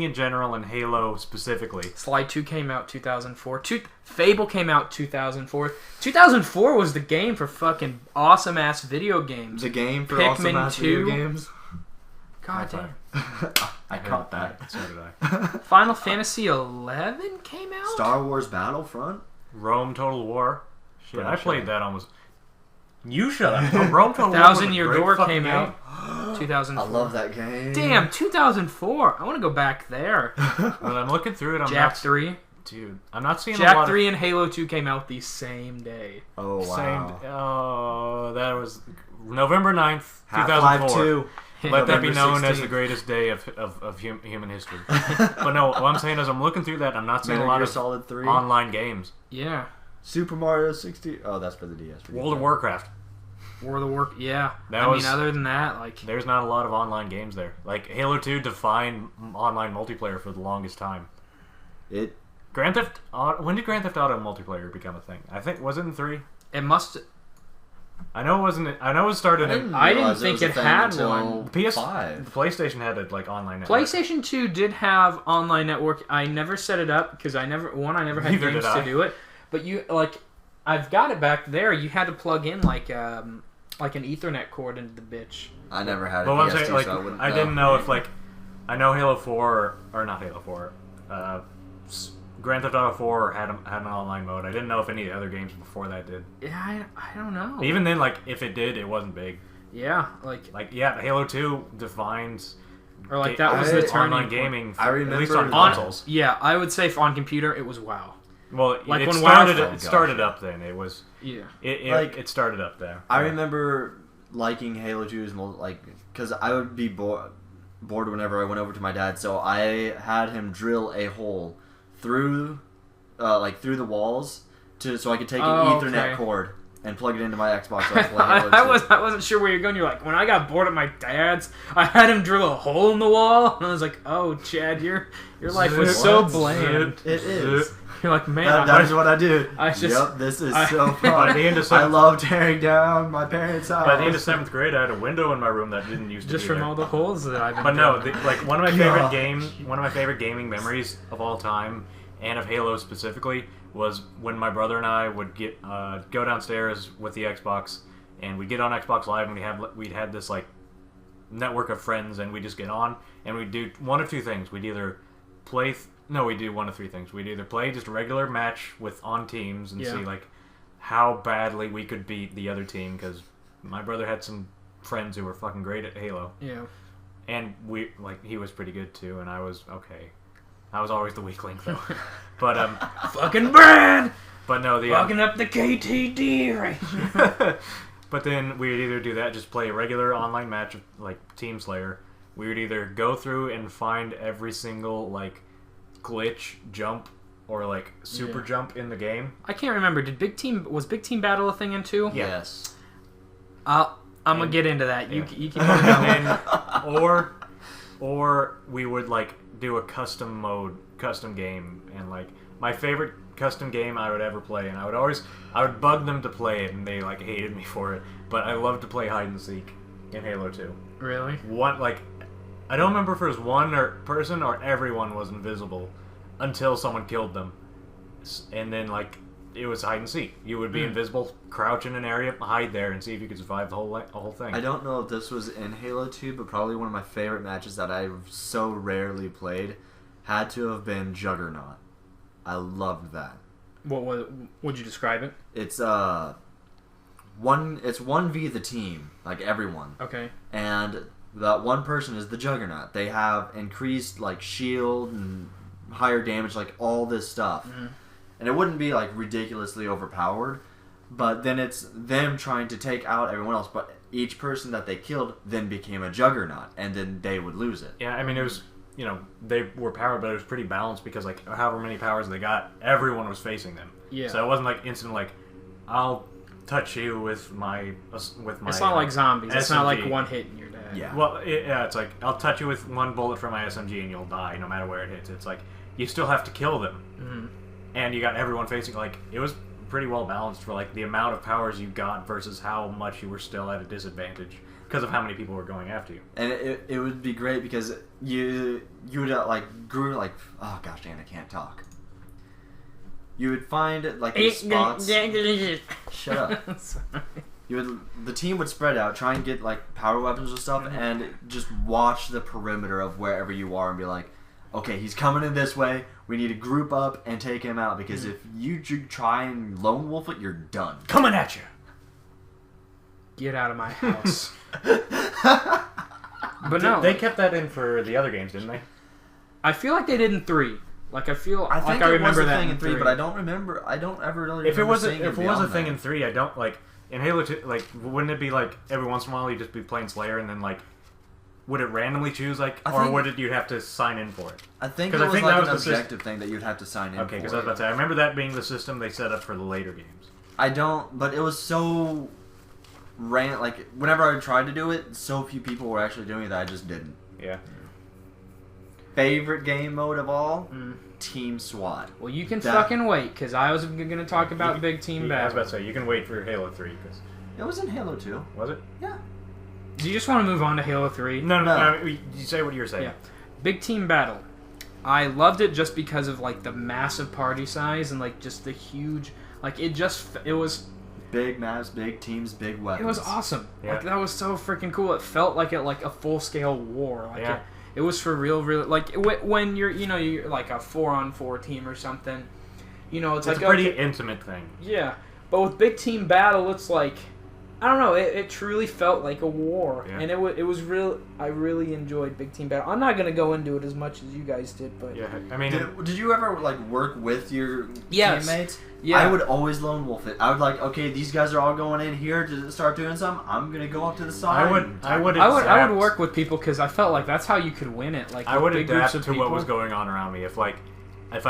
Speaker 2: in general, and Halo specifically.
Speaker 1: Sly 2 came out 2004. Fable came out 2004. 2004 was the game for fucking awesome-ass video games.
Speaker 3: The game for
Speaker 1: Pikmin
Speaker 3: awesome-ass
Speaker 1: 2.
Speaker 3: video games?
Speaker 1: God damn.
Speaker 3: I caught that.
Speaker 2: So did I.
Speaker 1: Final Fantasy 11 came out?
Speaker 3: Star Wars Battlefront?
Speaker 2: Rome Total War. Shit,
Speaker 3: Bro,
Speaker 2: I played
Speaker 3: shit.
Speaker 2: that almost... You shut up. Rome Total War
Speaker 1: Thousand
Speaker 2: was a
Speaker 1: Year
Speaker 2: great
Speaker 1: Door
Speaker 2: fucking
Speaker 1: came
Speaker 2: game.
Speaker 1: out 2004.
Speaker 3: I love that game.
Speaker 1: Damn, 2004. I want to go back there.
Speaker 2: When I'm looking through it, I'm
Speaker 1: Jack
Speaker 2: not...
Speaker 1: 3.
Speaker 2: Dude, I'm not seeing a
Speaker 1: Jack
Speaker 2: lot
Speaker 1: 3 and Halo 2 came out the same day.
Speaker 3: Oh, wow.
Speaker 2: That was November 9th,
Speaker 3: Half-Life
Speaker 2: 2004.
Speaker 3: 2.
Speaker 2: Let that be
Speaker 3: November
Speaker 2: known as
Speaker 3: 16th.
Speaker 2: the greatest day of human history. But no, what I'm saying is I'm looking through that, I'm not seeing
Speaker 3: Metal
Speaker 2: a lot
Speaker 3: Gear
Speaker 2: of
Speaker 3: Solid 3.
Speaker 2: online games.
Speaker 1: Yeah.
Speaker 3: Super Mario 60. Oh, that's for the DS.
Speaker 2: World of Warcraft.
Speaker 1: World of Warcraft. Yeah.
Speaker 2: That
Speaker 1: I
Speaker 2: was-
Speaker 1: mean, other than that, like...
Speaker 2: There's not a lot of online games there. Like, Halo 2 defined online multiplayer for the longest time.
Speaker 3: It.
Speaker 2: Grand Theft Auto... When did Grand Theft Auto multiplayer become a thing? I think... Was it in 3?
Speaker 1: It must...
Speaker 2: I know it wasn't... I know it started in...
Speaker 1: I didn't
Speaker 3: realize
Speaker 1: think
Speaker 3: was a
Speaker 1: it
Speaker 3: thing
Speaker 1: had
Speaker 3: until
Speaker 1: one.
Speaker 2: The PS...
Speaker 3: 5.
Speaker 2: The PlayStation had a, like, online network.
Speaker 1: PlayStation 2 did have online network. I never set it up because I never had
Speaker 2: Neither
Speaker 1: games
Speaker 2: did I.
Speaker 1: to do it. But you like, I've got it back there. You had to plug in like an Ethernet cord into the bitch.
Speaker 3: I never had a
Speaker 2: But what I'm
Speaker 3: PS2,
Speaker 2: saying, like,
Speaker 3: so I wouldn't
Speaker 2: I didn't know if, like... I know Halo 4... Or not Halo 4. Grand Theft Auto 4 had an online mode. I didn't know if any of the other games before that did.
Speaker 1: Yeah, I don't know.
Speaker 2: Even then, like, if it did, it wasn't big.
Speaker 1: Yeah, like
Speaker 2: Yeah, Halo 2 defines
Speaker 1: or like that was the turning
Speaker 2: online
Speaker 1: point.
Speaker 2: gaming.
Speaker 3: I
Speaker 2: at least on
Speaker 3: remember-
Speaker 2: consoles.
Speaker 1: Yeah, I would say on computer it was WoW.
Speaker 2: Well,
Speaker 1: Like
Speaker 2: it
Speaker 1: when
Speaker 2: started.
Speaker 1: WoW-
Speaker 2: It started up then. It was.
Speaker 1: Yeah.
Speaker 2: It started up there.
Speaker 3: I remember liking Halo 2's because I would be bored whenever I went over to my dad, so I had him drill a hole through the walls so I could take an Ethernet cord and plug it into my Xbox. So I could play Halo 2.
Speaker 1: I wasn't sure where you're going. You're like, when I got bored at my dad's, I had him drill a hole in the wall, and I was like, oh, Chad, your life was so bland.
Speaker 3: It is.
Speaker 1: You're like, man,
Speaker 3: That is what I do.
Speaker 1: I just-
Speaker 3: yep, this is so
Speaker 2: By
Speaker 3: fun.
Speaker 2: the end of
Speaker 3: I
Speaker 2: seventh,
Speaker 3: love tearing down my parents' house.
Speaker 2: by the end of 7th grade, I had a window in my room that didn't used to
Speaker 1: just
Speaker 2: be
Speaker 1: from
Speaker 2: there.
Speaker 1: all the holes that I've been
Speaker 2: But no,
Speaker 1: drilling.
Speaker 2: like one of my favorite
Speaker 3: Gosh.
Speaker 2: one of my favorite gaming memories of all time, and of Halo specifically, was when my brother and I would go downstairs with the Xbox, and we'd get on Xbox Live, and we'd had this like network of friends, and we'd just get on, and we'd do one of two things. We'd either play. We'd do one of three things. We'd either play just a regular match on teams and see like how badly we could beat the other team, because my brother had some friends who were fucking great at Halo.
Speaker 1: Yeah.
Speaker 2: And he was pretty good too, and I was okay. I was always the weak link though. But
Speaker 1: Fucking Brad!
Speaker 2: but no, the
Speaker 1: Fucking up the KTD right.
Speaker 2: but then we would either do that, just play a regular online match like Team Slayer. We would either go through and find every single like glitch, jump, or like super jump in the game.
Speaker 1: I can't remember. Was Big Team Battle a thing in 2?
Speaker 3: Yes.
Speaker 1: I'm gonna get into that. You keep going.
Speaker 2: And then, or we would like do a custom game, and like my favorite custom game I would ever play, and I would bug them to play it, and they like hated me for it, but I love to play hide and seek in Halo 2.
Speaker 1: Really?
Speaker 2: I don't remember if it was one person or everyone was invisible until someone killed them, and then like it was hide and seek. You would be invisible, crouch in an area, hide there, and see if you could survive the whole thing.
Speaker 3: I don't know if this was in Halo 2, but probably one of my favorite matches that I've so rarely played had to have been Juggernaut. I loved that.
Speaker 1: Would you describe it?
Speaker 3: It's It's 1v the team, like everyone.
Speaker 1: Okay.
Speaker 3: And that one person is the Juggernaut. They have increased like shield and higher damage, like all this stuff. Mm-hmm. And it wouldn't be like ridiculously overpowered, but then it's them trying to take out everyone else. But each person that they killed then became a Juggernaut, and then they would lose it.
Speaker 2: Yeah, I mean, it was, they were powered, but it was pretty balanced because, like, however many powers they got, everyone was facing them. Yeah. So it wasn't like instant, like, I'll touch you with my. It's
Speaker 1: not like zombies. SMG. It's not like one hit and you're dead.
Speaker 2: Yeah. Well, it's like I'll touch you with one bullet from my SMG and you'll die no matter where it hits. It's like you still have to kill them, and you got everyone facing. Like it was pretty well balanced for like the amount of powers you got versus how much you were still at a disadvantage because of how many people were going after you.
Speaker 3: And it would be great because you would like grew like oh gosh dang I can't talk. You would find like these spots. Shut up. The team would spread out, try and get like power weapons and stuff, and just watch the perimeter of wherever you are and be like, okay, he's coming in this way. We need to group up and take him out because if you try and lone wolf it, you're done.
Speaker 2: Coming at you.
Speaker 1: Get out of my house.
Speaker 2: But no, they kept that in for the other games, didn't they?
Speaker 1: I feel like they did in 3. Like I think I
Speaker 3: it
Speaker 1: remember
Speaker 3: was a
Speaker 1: that
Speaker 3: thing in 3, but I don't remember. I don't ever really.
Speaker 2: If it was a thing in 3, I don't like in Halo 2. Like, wouldn't it be like every once in a while you just be playing Slayer and then like would it randomly choose like, or would you have to sign in for it?
Speaker 3: I think it was like an objective thing that you'd have to sign in.
Speaker 2: Okay, because I was about to say I remember that being the system they set up for the later games.
Speaker 3: I don't, but it was so like whenever I tried to do it, so few people were actually doing it that I just didn't.
Speaker 2: Yeah.
Speaker 3: Favorite game mode of all? Team SWAT.
Speaker 1: Well, you can fucking wait, because I was going to talk about Big Team Battle.
Speaker 2: I was about to say, you can wait for Halo 3. Cause...
Speaker 3: It was in Halo 2.
Speaker 2: Was it?
Speaker 3: Yeah.
Speaker 1: Do you just want to move on to Halo 3?
Speaker 2: No. You say what you were saying. Yeah.
Speaker 1: Big Team Battle. I loved it just because of, like, the massive party size and, like, just the huge... Like, it was...
Speaker 3: Big maps, big teams, big weapons.
Speaker 1: It was awesome. Yeah. Like, that was so freaking cool. It felt like a full-scale war. Like, it was for real, like when you're like a 4-on-4 team or something, it's like
Speaker 2: a pretty intimate thing.
Speaker 1: Yeah, but with Big Team Battle, it's like I don't know. It truly felt like a war, and it was real. I really enjoyed Big Team Battle. I'm not gonna go into it as much as you guys did, but
Speaker 2: I mean,
Speaker 3: did you ever like work with your teammates?
Speaker 1: Yeah.
Speaker 3: I would always lone wolf it. I would like, okay, these guys are all going in here to start doing something. I'm gonna go up to the side.
Speaker 1: I would work with people because I felt like that's how you could win it. Like
Speaker 2: I would adapt to what was going on around me. If I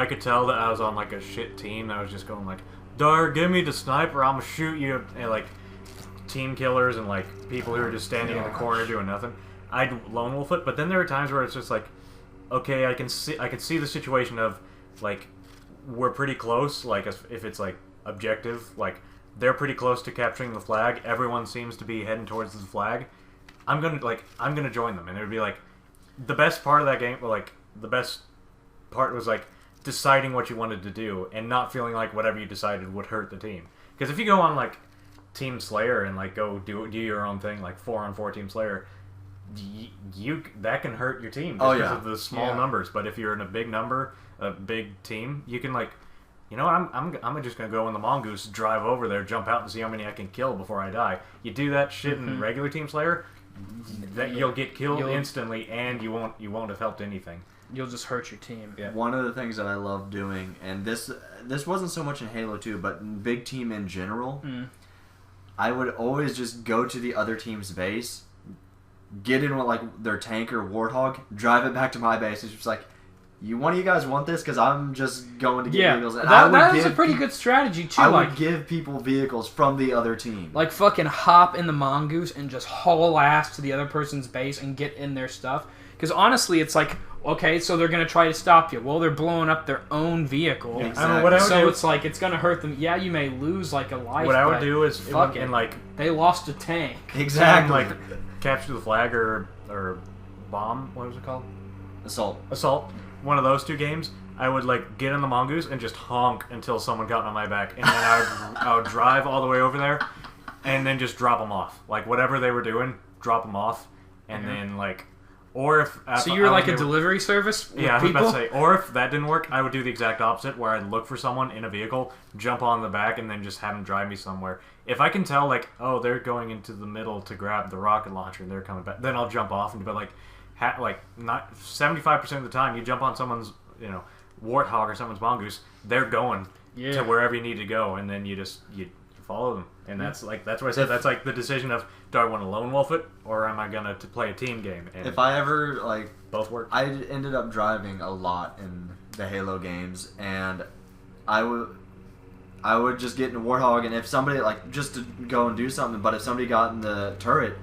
Speaker 2: could tell that I was on like a shit team that was just going like, "Dar, give me the sniper. I'm gonna shoot you," and like team killers and like people who are just standing in the corner doing nothing. I'd lone wolf it. But then there are times where it's just like, okay, I can see the situation of like. We're pretty close, like, if it's, like, objective, like, they're pretty close to capturing the flag, everyone seems to be heading towards the flag, I'm gonna join them, and it would be, like, the best part of that game, like, the best part was, like, deciding what you wanted to do, and not feeling like whatever you decided would hurt the team. Because if you go on, like, Team Slayer and, like, go do your own thing, like, 4-on-4 Team Slayer, that can hurt your team because of the small numbers, but if you're in a big number... a big team, you can like, I'm just gonna go in the mongoose, drive over there, jump out, and see how many I can kill before I die. You do that shit in regular Team Slayer, that you'll get killed instantly, and you won't have helped anything.
Speaker 1: You'll just hurt your team.
Speaker 3: Yeah. One of the things that I love doing, and this wasn't so much in Halo 2, but in Big Team in general, I would always just go to the other team's base, get in with like their tank or warthog, drive it back to my base. It's just like. One of you guys want this? Because I'm just going to get vehicles. And
Speaker 1: that was a pretty good strategy, too.
Speaker 3: I would give people vehicles from the other team.
Speaker 1: Like, fucking hop in the mongoose and just haul ass to the other person's base and get in their stuff. Because, honestly, it's like, okay, so they're going to try to stop you. Well, they're blowing up their own vehicle.
Speaker 3: Yeah, exactly.
Speaker 1: It's like, it's going to hurt them. Yeah, you may lose, like, a life.
Speaker 2: What I would do is,
Speaker 1: they lost a tank.
Speaker 3: Exactly.
Speaker 2: And, like, capture the flag or bomb. What was it called? Assault. One of those two games, I would like get in the mongoose and just honk until someone got on my back, and then I would drive all the way over there, and then just drop them off. Like whatever they were doing, drop them off, and then like Or if
Speaker 1: so you're like a delivery service with
Speaker 2: yeah, I was
Speaker 1: people?
Speaker 2: about to say, or if that didn't work, I would do the exact opposite, where I'd look for someone in a vehicle, jump on the back, and then just have them drive me somewhere. If I can tell, like, oh, they're going into the middle to grab the rocket launcher and they're coming back, then I'll jump off. And but not 75% of the time, you jump on someone's, warthog or someone's mongoose, they're going to wherever you need to go, and then you follow them. And that's what I said. That's like the decision of, do I want to lone wolf it, or am I gonna to play a team game? And
Speaker 3: if I ever
Speaker 2: both work.
Speaker 3: I ended up driving a lot in the Halo games, and I would just get in a warthog, and if somebody just to go and do something, but if somebody got in the turret,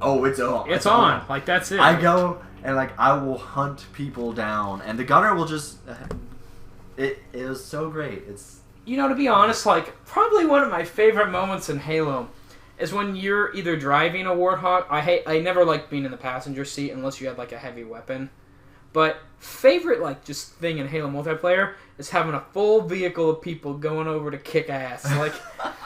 Speaker 3: it's on.
Speaker 1: It's on. Like, that's it.
Speaker 3: I go and I will hunt people down, and the gunner will just. It was so great. It's.
Speaker 1: To be honest, probably one of my favorite moments in Halo is when you're either driving a Warthog. I never liked being in the passenger seat unless you had a heavy weapon. But favorite just thing in Halo multiplayer is having a full vehicle of people going over to kick ass.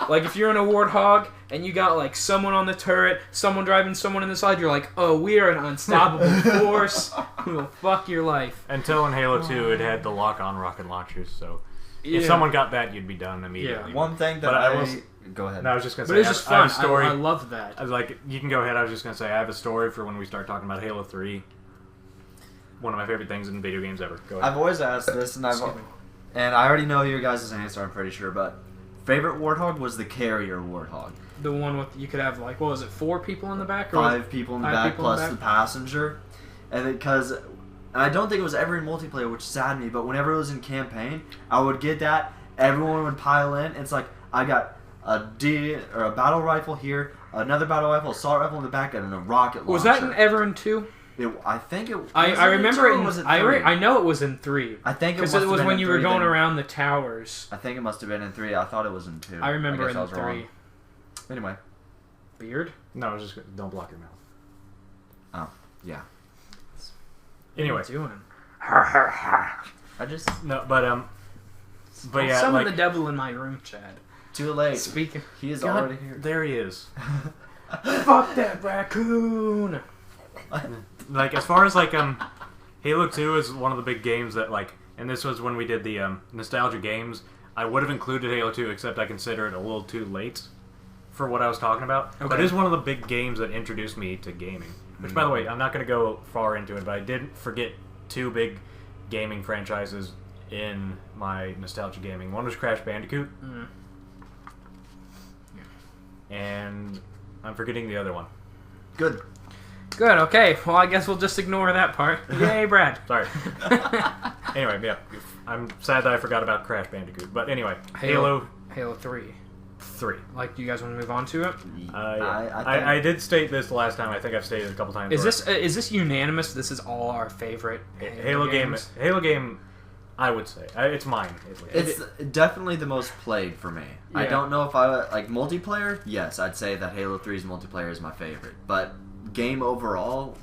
Speaker 1: Like if you're in a Warthog and you got someone on the turret, someone driving someone in the side, you're like, oh, we are an unstoppable force. We will fuck your life.
Speaker 2: Until in Halo 2, it had the lock-on rocket launchers, so. If someone got that, you'd be done immediately.
Speaker 3: Yeah. One thing that go ahead.
Speaker 2: No, I was just gonna say.
Speaker 1: But it's just fun.
Speaker 2: I have a story.
Speaker 1: I love that.
Speaker 2: I was you can go ahead. I was just gonna say I have a story for when we start talking about Halo 3. One of my favorite things in video games ever. Go ahead.
Speaker 3: I've always asked this, and I already know your guys' answer. I'm pretty sure, but favorite Warthog was the carrier Warthog.
Speaker 1: The one with you could have what was it, 4 people in the back? Or
Speaker 3: 5 people in the back plus the passenger, and I don't think it was ever in multiplayer, which saddened me, but whenever it was in campaign, I would get that, everyone would pile in, and it's I got a battle rifle here, another battle rifle, assault rifle in the back, and a rocket launcher.
Speaker 1: Was that ever in 2?
Speaker 3: I think it was.
Speaker 1: I remember it.
Speaker 3: Was it 3?
Speaker 1: I know it was in 3.
Speaker 3: I think
Speaker 1: because it was when you were going around the towers.
Speaker 3: I think it must have been in 3. I thought it was in 2.
Speaker 1: I remember in 3.
Speaker 3: Wrong. Anyway.
Speaker 2: Beard? No, I was just don't block your mouth.
Speaker 3: Oh, yeah.
Speaker 2: Anyway.
Speaker 1: What are you doing?
Speaker 3: I just
Speaker 1: yeah, summon the devil in my room, Chad.
Speaker 3: Too late.
Speaker 1: Speaking,
Speaker 3: he is already here.
Speaker 2: There he is.
Speaker 1: Fuck that raccoon.
Speaker 2: As far as Halo 2 is one of the big games that and this was when we did the nostalgia games. I would have included Halo 2, except I consider it a little too late for what I was talking about. Okay. But it is one of the big games that introduced me to gaming. Which, by the way, I'm not going to go far into it, but I did forget 2 big gaming franchises in my nostalgia gaming. One was Crash Bandicoot.
Speaker 1: Mm.
Speaker 2: And I'm forgetting the other one.
Speaker 3: Good.
Speaker 1: Okay. Well, I guess we'll just ignore that part. Yay, Brad.
Speaker 2: Sorry. Anyway, yeah. I'm sad that I forgot about Crash Bandicoot. But anyway,
Speaker 1: Halo 3.
Speaker 2: 3.
Speaker 1: Do you guys want to move on to it?
Speaker 2: I did state this the last time. I think I've stated it a couple times.
Speaker 1: Is this unanimous? This is all our favorite
Speaker 2: Halo games? Halo game, I would say. It's mine.
Speaker 3: It's definitely the most played for me. Yeah. I don't know if I multiplayer. Yes, I'd say that Halo 3's multiplayer is my favorite. But game overall,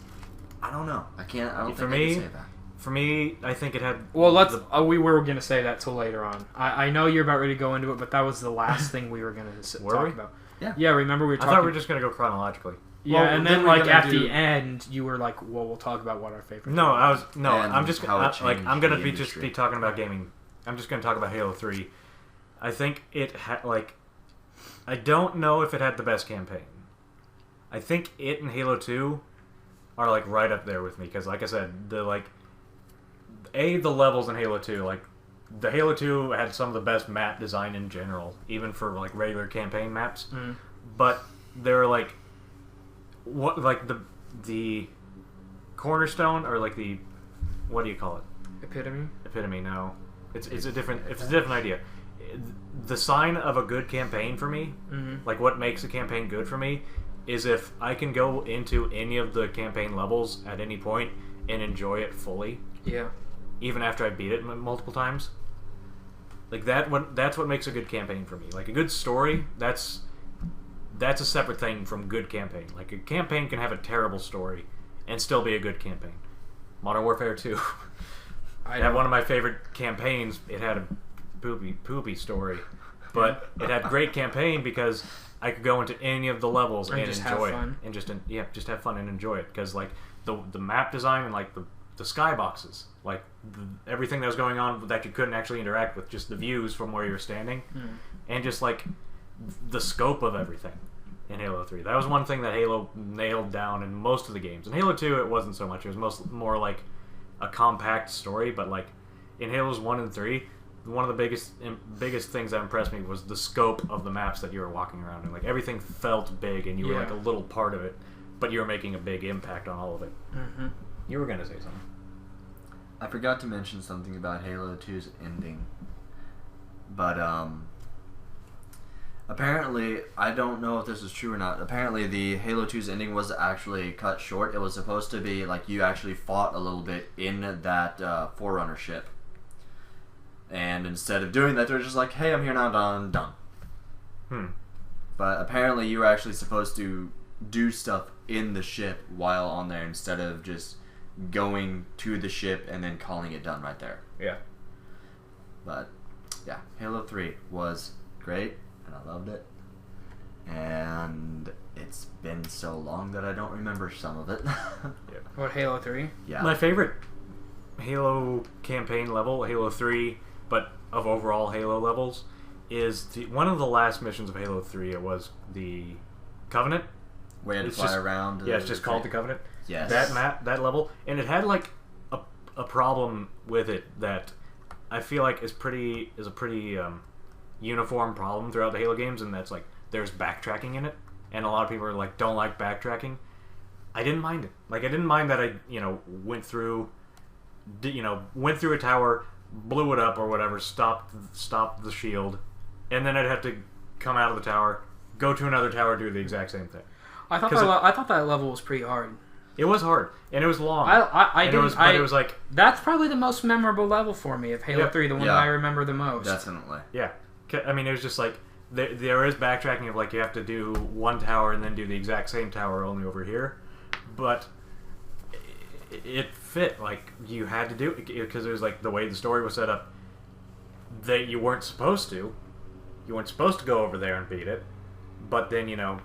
Speaker 3: I don't know. I don't think I can say that.
Speaker 2: For me, I think it had...
Speaker 1: Well, we were going to say that till later on. I know you're about ready to go into it, but that was the last thing we were going to talk about.
Speaker 3: Yeah,
Speaker 1: remember we were talking...
Speaker 2: I thought we were just going to go chronologically.
Speaker 1: Yeah, and then at the end, you were like, well, we'll talk about what our favorite...
Speaker 2: I'm just... I'm going to be talking about gaming. I'm just going to talk about Halo 3. I think it had, I don't know if it had the best campaign. I think it and Halo 2 are, right up there with me, because, like I said, the levels in Halo 2, the Halo 2 had some of the best map design in general, even for regular campaign maps.
Speaker 1: Mm.
Speaker 2: But they're the cornerstone, or the, what do you call it? Epitome. No, it's a different idea. The sign of a good campaign for me, what makes a campaign good for me, is if I can go into any of the campaign levels at any point and enjoy it fully.
Speaker 1: Yeah.
Speaker 2: Even after I beat it multiple times. That's what makes a good campaign for me. A good story, that's a separate thing from good campaign. A campaign can have a terrible story and still be a good campaign. Modern Warfare 2. I had one of my favorite campaigns. It had a poopy story, but it had great campaign because I could go into any of the levels and
Speaker 1: just
Speaker 2: enjoy
Speaker 1: have fun.
Speaker 2: it, and just have fun and enjoy it, because like the map design and like the skyboxes, like everything that was going on that you couldn't actually interact with, just the views from where you're standing, and just like the scope of everything in Halo 3. That was one thing that Halo nailed down in most of the games. In Halo 2, it wasn't so much. It was more like a compact story, but like in Halos 1 and 3, one of the biggest things that impressed me was the scope of the maps that you were walking around in. Like everything felt big, and you were like a little part of it, but you were making a big impact on all of it. Mm-hmm. You were gonna say something.
Speaker 3: I forgot to mention something about Halo 2's ending, but apparently, I don't know if this is true or not. Apparently, the Halo 2's ending was actually cut short. It was supposed to be like you actually fought a little bit in that Forerunner ship. And instead of doing that, they're just like, hey, I'm here now, done. But apparently, you were actually supposed to do stuff in the ship while on there instead of just going to the ship and then calling it done right there.
Speaker 2: Yeah.
Speaker 3: But, yeah, Halo 3 was great. And I loved it. And it's been so long that I don't remember some of it.
Speaker 2: Yeah.
Speaker 1: What, Halo 3?
Speaker 3: Yeah.
Speaker 2: My favorite Halo campaign level, Halo 3, but of overall Halo levels, is one of the last missions of Halo 3. It was the Covenant.
Speaker 3: We had to fly around.
Speaker 2: Yeah, it's just called the Covenant.
Speaker 3: Yes.
Speaker 2: That level. And it had like a problem with it that I feel like is a pretty uniform problem throughout the Halo games, and that's like there's backtracking in it, and a lot of people are like don't like backtracking. I didn't mind it. Like I didn't mind that I went through a tower, blew it up or whatever, stopped the shield, and then I'd have to come out of the tower, go to another tower, do the exact same thing.
Speaker 1: I thought that level was pretty hard.
Speaker 2: It was hard, and it was long.
Speaker 1: It
Speaker 2: was like
Speaker 1: that's probably the most memorable level for me of Halo 3, the one that I remember the most.
Speaker 3: Definitely.
Speaker 2: Yeah. I mean, it was just like there is backtracking of like you have to do one tower and then do the exact same tower only over here, but it fit. Like you had to do it because it was like the way the story was set up that you weren't supposed to go over there and beat it, but then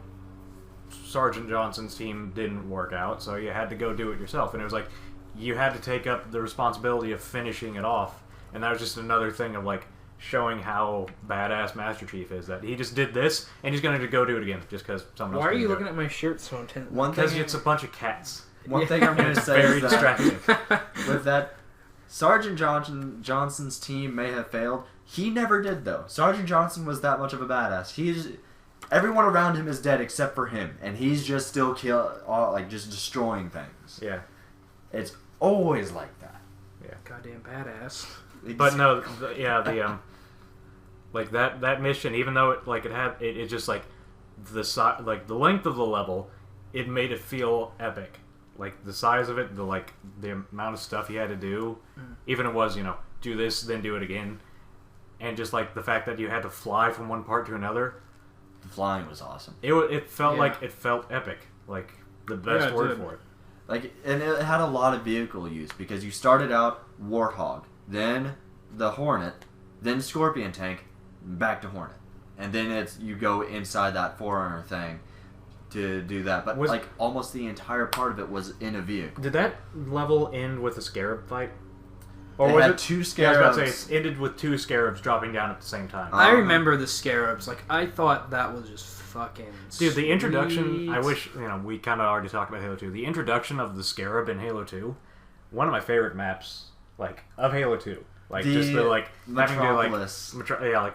Speaker 2: Sergeant Johnson's team didn't work out, so you had to go do it yourself, and it was like you had to take up the responsibility of finishing it off, and that was just another thing of like showing how badass Master Chief is, that he just did this and he's going to go do it again just because someone else.
Speaker 1: Why are you looking at my shirt so intently?
Speaker 2: Because it's a bunch of cats.
Speaker 3: One thing I'm going to say
Speaker 2: very
Speaker 3: is
Speaker 2: distracting.
Speaker 3: With that, Sergeant Johnson's team may have failed. He never did though. Sergeant Johnson was that much of a badass. Everyone around him is dead except for him, and he's just still just destroying things.
Speaker 2: Yeah,
Speaker 3: it's always like that.
Speaker 2: Yeah,
Speaker 1: goddamn badass.
Speaker 2: But no, like that mission, even though it just like the length of the level, it made it feel epic. Like the size of it, the amount of stuff you had to do, even it was do this then do it again, and just like the fact that you had to fly from one part to another.
Speaker 3: The flying was awesome.
Speaker 2: It felt epic, like the best word for it.
Speaker 3: Like, and it had a lot of vehicle use because you started out Warthog, then the Hornet, then Scorpion Tank, back to Hornet, and then you go inside that Forerunner thing to do that. But almost the entire part of it was in a vehicle.
Speaker 2: Did that level end with a Scarab fight? Or
Speaker 3: was it 2 Scarabs?
Speaker 2: Yeah, I was about to say, it ended with 2 Scarabs dropping down at the same time.
Speaker 1: I remember the Scarabs. Like, I thought that was just fucking
Speaker 2: Dude, the introduction,
Speaker 1: sweet.
Speaker 2: I wish, we kind of already talked about Halo 2. The introduction of the Scarab in Halo 2, one of my favorite maps, of Halo 2. Just the,
Speaker 3: Metropolis.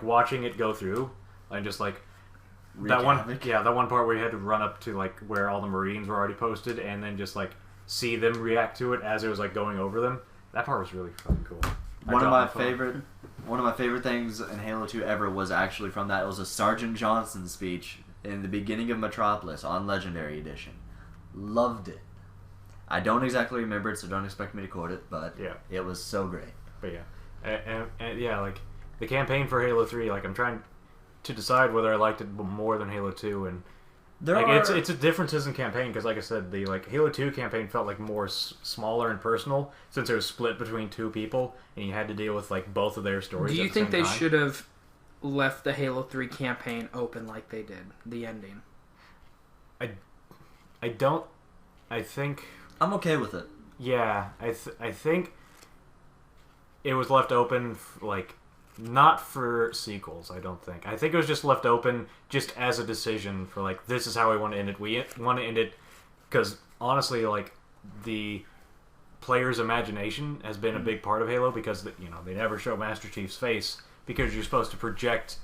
Speaker 2: Watching it go through, and just, that one part where you had to run up to, where all the Marines were already posted, and then just, see them react to it as it was, going over them. That part was really fucking cool.
Speaker 3: One of my favorite things in Halo 2 ever was actually from that. It was a Sergeant Johnson speech in the beginning of Metropolis on Legendary Edition. Loved it. I don't exactly remember it, so don't expect me to quote it, but it was so great.
Speaker 2: But yeah, and the campaign for Halo 3, I'm trying to decide whether I liked it more than Halo 2, and it's differences in campaign because, like I said, the Halo 2 campaign felt more smaller and personal since it was split between 2 people and you had to deal with both of their stories.
Speaker 1: Do you think they should have left the Halo 3 campaign open like they did, the ending.
Speaker 2: I don't. I think
Speaker 3: I'm okay with it.
Speaker 2: Yeah, I think it was left open not for sequels. I don't think. I think it was just left open just as a decision for this is how we want to end it. We want to end it because honestly, the player's imagination has been a big part of Halo because they never show Master Chief's face because you're supposed to project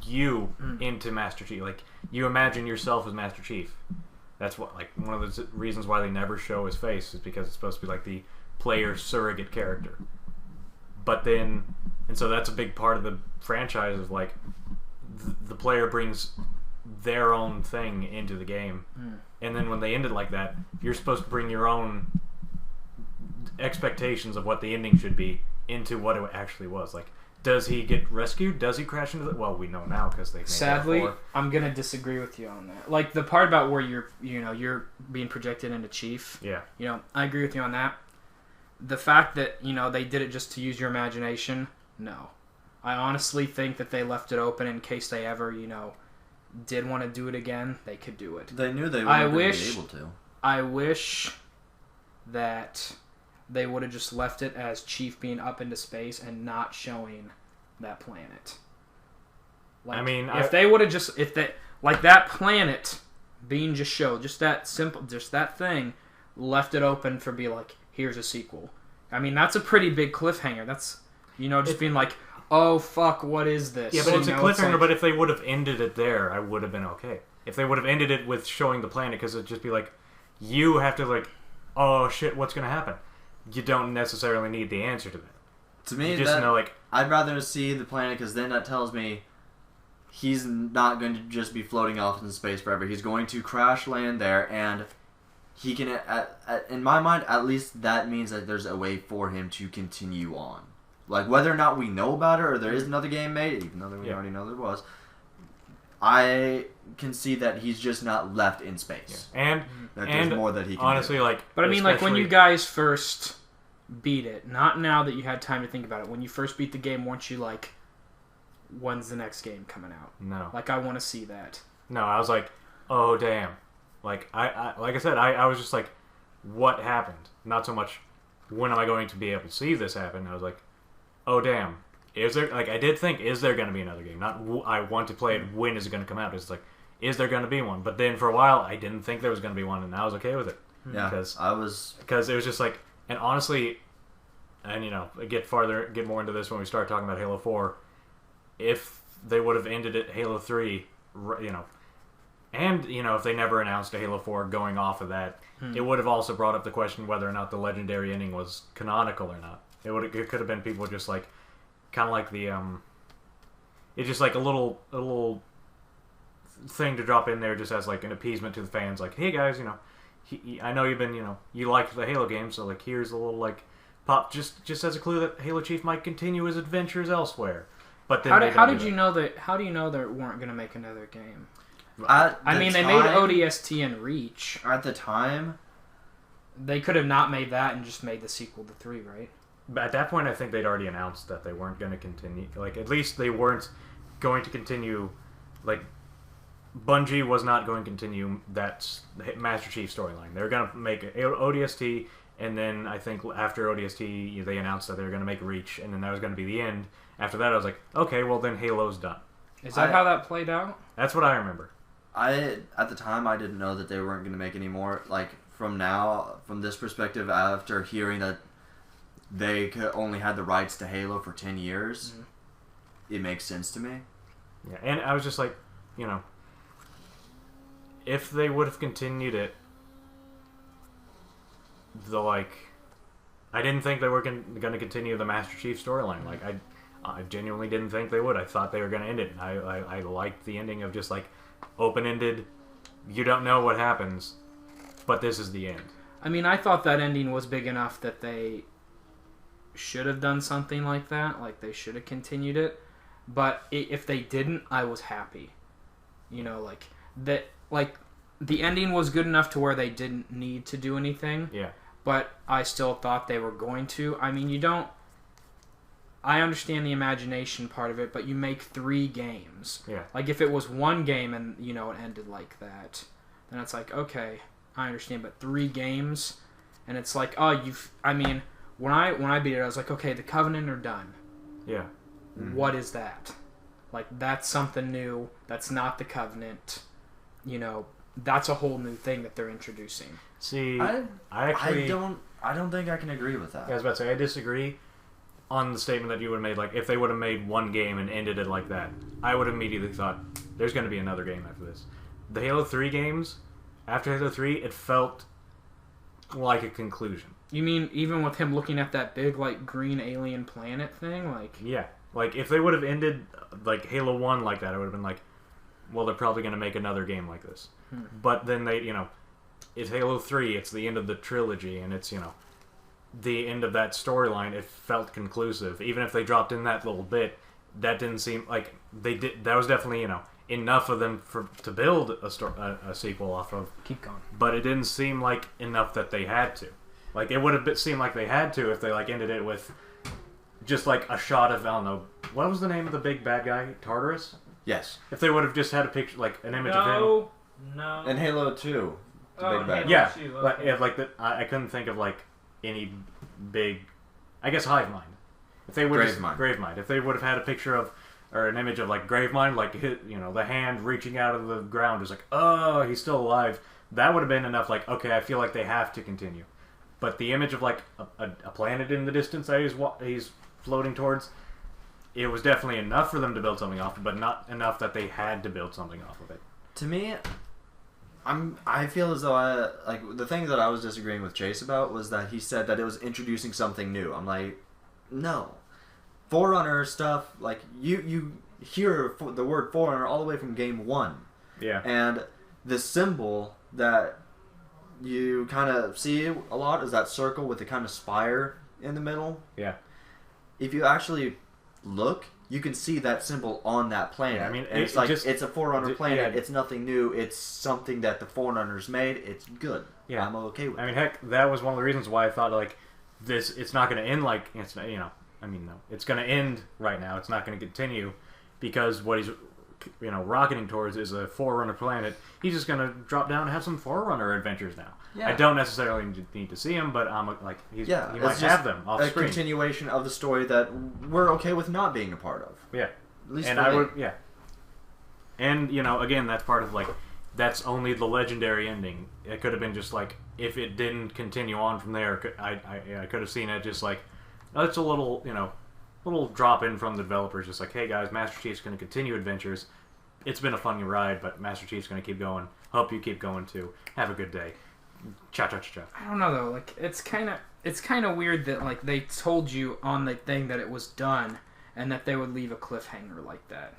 Speaker 2: you into Master Chief. You imagine yourself as Master Chief. That's what one of the reasons why they never show his face is because it's supposed to be the player's surrogate character. But then, and so that's a big part of the franchise of the player brings their own thing into the game, and then when they end it like that, you're supposed to bring your own expectations of what the ending should be into what it actually was. Does he get rescued? Does he crash into the... Well, we know now because they.
Speaker 1: Sadly, I'm gonna disagree with you on that. The part about where you're being projected into Chief.
Speaker 2: Yeah.
Speaker 1: I agree with you on that. The fact that they did it just to use your imagination. No, I honestly think that they left it open in case they ever did want to do it again. They could do it.
Speaker 3: They knew they weren't going to be able to.
Speaker 1: I wish that they would have just left it as Chief being up into space and not showing that planet. They would have just that planet being just showed, just that simple, just that thing, left it open for here's a sequel. That's a pretty big cliffhanger. That's just being oh fuck, what is this?
Speaker 2: Yeah, but it's a cliffhanger. But if they would have ended it there, I would have been okay. If they would have ended it with showing the planet, because it'd just be you have to oh shit, what's gonna happen? You don't necessarily need the answer to that.
Speaker 3: To me, you just know I'd rather see the planet because then that tells me he's not going to just be floating off in space forever. He's going to crash land there, and he can. In my mind, at least that means that there's a way for him to continue on. Whether or not we know about it or there is another game made, even though we already know there was, I can see that he's just not left in space.
Speaker 2: Yeah. And
Speaker 3: that there's more that he can
Speaker 2: honestly
Speaker 3: do.
Speaker 1: But when you guys first beat it, not now that you had time to think about it, when you first beat the game, weren't you when's the next game coming out?
Speaker 2: No.
Speaker 1: I want to see that.
Speaker 2: No, I was oh damn. I said, I was just what happened? Not so much when am I going to be able to see this happen. I was oh damn. Is there I did think, is there going to be another game? Not I want to play it. When is it going to come out? It's is there going to be one? But then for a while, I didn't think there was going to be one, and I was okay with it.
Speaker 3: Yeah, because
Speaker 2: it was just and honestly, and get more into this when we start talking about Halo 4. If they would have ended it Halo 3, and if they never announced a Halo 4 going off of that, it would have also brought up the question whether or not the legendary ending was canonical or not. It could have been people just kind of the it's just a little thing to drop in there just as an appeasement to the fans. Hey guys, I know you've been you liked the Halo game, so here's a little pop just as a clue that Halo Chief might continue his adventures elsewhere. But then
Speaker 1: how do you know they weren't going to make another game?
Speaker 3: They
Speaker 1: made ODST and Reach.
Speaker 3: At the time,
Speaker 1: they could have not made that and just made the sequel to 3, right?
Speaker 2: But at that point, I think they'd already announced that they weren't going to continue. At least they weren't going to continue. Bungie was not going to continue that Master Chief storyline. They were going to make ODST, and then I think after ODST, they announced that they were going to make Reach, and then that was going to be the end. After that, I was okay, well then Halo's done.
Speaker 1: Is that how that played out?
Speaker 2: That's what I remember.
Speaker 3: At the time, I didn't know that they weren't going to make any more. From this perspective, after hearing that they only had the rights to Halo for 10 years, it makes sense to me.
Speaker 2: Yeah, and I was just if they would have continued it, I didn't think they were going to continue the Master Chief storyline. I genuinely didn't think they would. I thought they were going to end it. I liked the ending of just open-ended. You don't know what happens, but this is the end.
Speaker 1: I thought that ending was big enough that they should have done something like that. They should have continued it. But if they didn't, I was happy. That. The ending was good enough to where they didn't need to do anything.
Speaker 2: Yeah.
Speaker 1: But I still thought they were going to. You don't... I understand the imagination part of it, but you make 3 games.
Speaker 2: Yeah.
Speaker 1: Like, if it was 1 game and, it ended like that, then it's like, okay, I understand, but 3 games, and it's like, when I beat it, I was like, okay, the Covenant are done.
Speaker 2: Yeah.
Speaker 1: Mm-hmm. What is that? Like, that's something new. That's not the Covenant. That's a whole new thing that they're introducing.
Speaker 2: See,
Speaker 3: I don't think I can agree with that.
Speaker 2: I was about to say, I disagree on the statement that you would have made. Like, if they would have made 1 game and ended it like that, I would have immediately thought, there's going to be another game after this. The Halo 3 games, after Halo 3, it felt like a conclusion.
Speaker 1: You mean even with him looking at that big, like, green alien planet thing? Like,
Speaker 2: yeah. Like, if they would have ended, like, Halo 1 like that, I would have been like, well, they're probably going to make another game like this. But then they, it's Halo 3, it's the end of the trilogy, and it's, the end of that storyline. It felt conclusive. Even if they dropped in that little bit, that didn't seem like they did. That was definitely, enough of them to build a sequel off of.
Speaker 1: Keep going.
Speaker 2: But it didn't seem like enough that they had to. Like, it would have seemed like they had to if they, like, ended it with just, like, a shot of, I don't know, what was the name of the big bad guy? Tartarus?
Speaker 3: Yes.
Speaker 2: If they would have just had a picture, like, an image of him.
Speaker 1: No.
Speaker 3: In Halo 2, the big bad guy.
Speaker 2: Yeah,
Speaker 1: Okay.
Speaker 2: I couldn't think of, like, any big, I guess, Hive Mind. If they would Gravemind. If they would have had a picture of, or an image of, like, Gravemind, like, the hand reaching out of the ground is like, oh, he's still alive. That would have been enough, like, okay, I feel like they have to continue. But the image of, like, a planet in the distance that he's floating towards, it was definitely enough for them to build something off of, but not enough that they had to build something off of it.
Speaker 3: To me, I feel as though the thing that I was disagreeing with Chase about was that he said that it was introducing something new. I'm like, no. Forerunner stuff, like, you hear the word Forerunner all the way from game 1.
Speaker 2: Yeah.
Speaker 3: And the symbol that you kind of see a lot is that circle with the kind of spire in the middle.
Speaker 2: Yeah.
Speaker 3: If you actually look, you can see that symbol on that planet.
Speaker 2: Yeah, I mean,
Speaker 3: and it's a Forerunner planet. Yeah. It's nothing new. It's something that the Forerunners made. It's good. Yeah, I'm okay with it.
Speaker 2: I mean, heck, that was one of the reasons why I thought, like, it's not going to end like, it's going to end right now. It's not going to continue because what he's, rocketing towards is a Forerunner planet. He's just going to drop down and have some Forerunner adventures now. Yeah. I don't necessarily need to see him, but he might have them off screen.
Speaker 3: A continuation of the story that we're okay with not being a part of.
Speaker 2: Yeah.
Speaker 3: At least
Speaker 2: And, again, that's part of, like, that's only the legendary ending. It could have been just, like, if it didn't continue on from there, I could have seen it just, like, it's a little, little drop in from the developers, just like, hey, guys, Master Chief's going to continue adventures. It's been a fun ride, but Master Chief's going to keep going. Hope you keep going, too. Have a good day. Cha-cha-cha-cha.
Speaker 1: I don't know, though. Like, it's kind of weird that, like, they told you on the thing that it was done, and that they would leave a cliffhanger like that.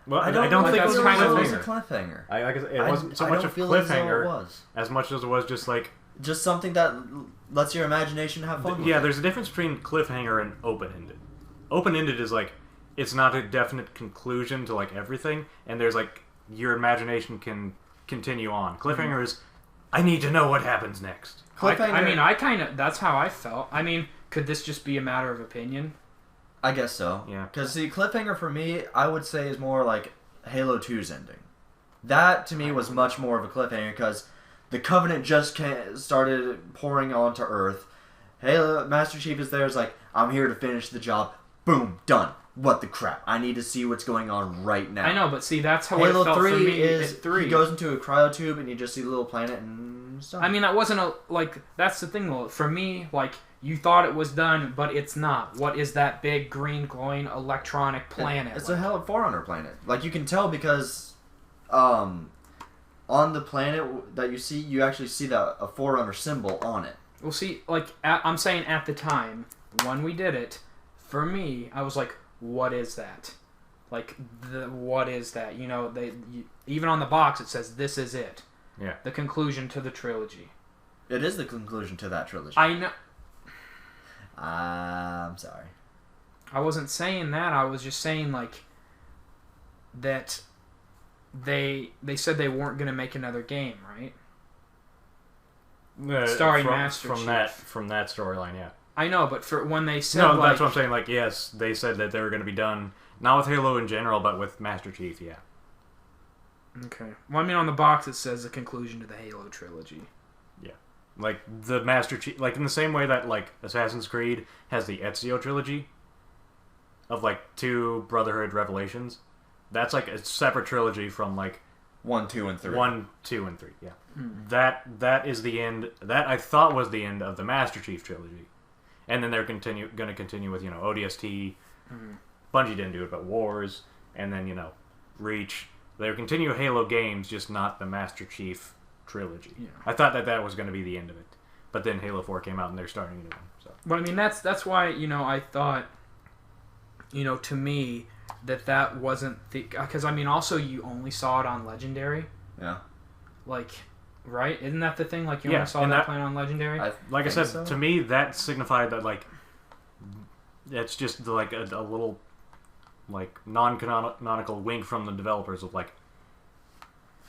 Speaker 2: Well, I don't think it was kind of
Speaker 3: a cliffhanger.
Speaker 2: It wasn't so much a cliffhanger as much as it was just, like...
Speaker 3: Just something that lets your imagination have fun with it.
Speaker 2: There's a difference between cliffhanger and open-ended. Open-ended is, like, it's not a definite conclusion to, like, everything, and there's, like, your imagination can continue on. Cliffhanger is... I need to know what happens next.
Speaker 1: That's how I felt. I mean, could this just be a matter of opinion?
Speaker 3: I guess so.
Speaker 2: Yeah.
Speaker 3: Because the cliffhanger for me, I would say, is more like Halo 2's ending. That, to me, was much more of a cliffhanger because the Covenant just started pouring onto Earth. Master Chief is there, is like, I'm here to finish the job. Boom, done. What the crap? I need to see what's going on right now.
Speaker 1: I know, but see, that's how Halo it felt 3 for me.
Speaker 3: Is 3. He goes into a cryotube and you just see the little planet and stuff.
Speaker 1: I mean, that wasn't that's the thing, though. For me, like, you thought it was done, but it's not. What is that big, green, glowing electronic planet?
Speaker 3: It's a hell of a Forerunner planet. Like, you can tell because on the planet that you see, you actually see a Forerunner symbol on it.
Speaker 1: Well, see, like, I'm saying at the time, when we did it, for me, I was like, what is that? Like, what is that? Even on the box it says, this is it.
Speaker 2: Yeah.
Speaker 1: The conclusion to the trilogy.
Speaker 3: It is the conclusion to that trilogy.
Speaker 1: I know.
Speaker 3: I'm sorry.
Speaker 1: I wasn't saying that. I was just saying, like, that they said they weren't going to make another game, right? Starring Master Chief.
Speaker 2: From that storyline, yeah.
Speaker 1: I know, but for when they said
Speaker 2: no, that's what I'm saying. Like, yes, they said that they were going to be done, not with Halo in general, but with Master Chief. Yeah.
Speaker 1: Okay. Well, I mean, on the box it says the conclusion to the Halo trilogy.
Speaker 2: Yeah. Like the Master Chief, like in the same way that like Assassin's Creed has the Ezio trilogy of like 2 Brotherhood Revelations. That's like a separate trilogy from like
Speaker 3: 1, 2, and 3.
Speaker 2: 1, 2, and 3. Yeah. That is the end. That I thought was the end of the Master Chief trilogy, and then they're going to continue with ODST. Bungie didn't do it, but Wars, and then Reach. They'll continue Halo games, just not the Master Chief trilogy. Yeah. I thought that was going to be the end of it, but then Halo 4 came out and they're starting a new one. So.
Speaker 1: But I mean, that's why I thought, to me that wasn't the, because I mean also you only saw it on Legendary.
Speaker 3: Yeah.
Speaker 1: Like, right? Isn't that the thing? Like you only saw that playing on Legendary.
Speaker 2: Like I said, so? To me that signified that like that's just like a little like non-canonical wink from the developers of like.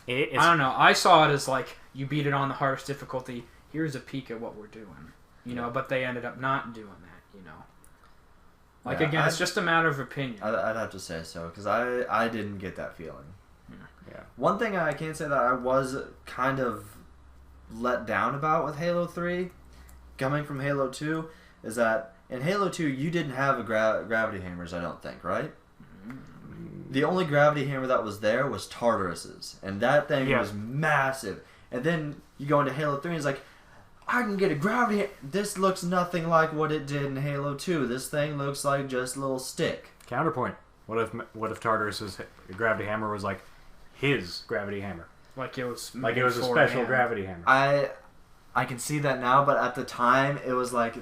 Speaker 2: I
Speaker 1: don't know. I saw it as like you beat it on the hardest difficulty. Here's a peek at what we're doing, But they ended up not doing that, Like again, it's just a matter of opinion.
Speaker 3: I'd have to say so because I didn't get that feeling. Yeah. One thing I can say that I was kind of let down about with Halo 3, coming from Halo 2, is that in Halo 2 you didn't have a gravity hammers. I don't think, right? The only gravity hammer that was there was Tartarus's, and that thing was massive. And then you go into Halo 3 and it's like, I can get a gravity. This looks nothing like what it did in Halo 2. This thing looks like just a little stick.
Speaker 2: Counterpoint. What if Tartarus's gravity hammer was like his gravity hammer?
Speaker 1: Like it was
Speaker 2: a special gravity hammer.
Speaker 3: I can see that now, but at the time it was like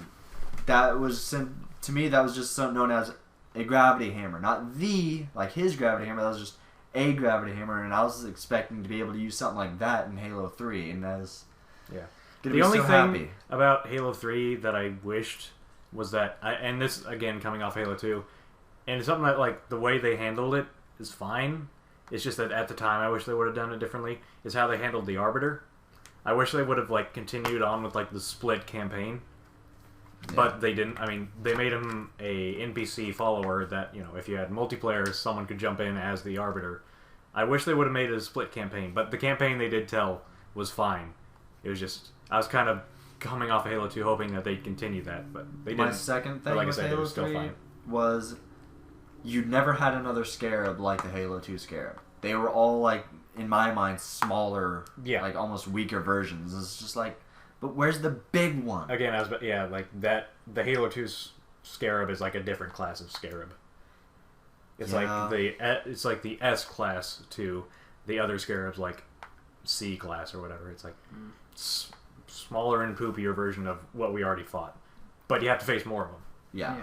Speaker 3: to me that was just known as a gravity hammer, not his gravity hammer. That was just a gravity hammer, and I was expecting to be able to use something like that in Halo 3, and that's
Speaker 2: the only thing about Halo 3 that I wished was that, and this again coming off Halo 2, and it's something that like the way they handled it is fine. It's just that at the time I wish they would have done it differently. Is how they handled the Arbiter. I wish they would have like continued on with like the split campaign. Yeah. But they didn't. I mean, they made him a NPC follower that, if you had multiplayer, someone could jump in as the Arbiter. I wish they would have made it a split campaign, but the campaign they did tell was fine. It was just, I was kind of coming off of Halo 2 hoping that they'd continue that, but they didn't.
Speaker 3: My second thing with Halo 3 was you never had another Scarab like the Halo 2 Scarab. They were all, like, in my mind, smaller, like almost weaker versions. It's just like, but where's the big one?
Speaker 2: Again, like that. The Halo 2 Scarab is like a different class of Scarab. It's like the S class to the other Scarabs, like C class or whatever. It's like smaller and poopier version of what we already fought, but you have to face more of them.
Speaker 1: Yeah.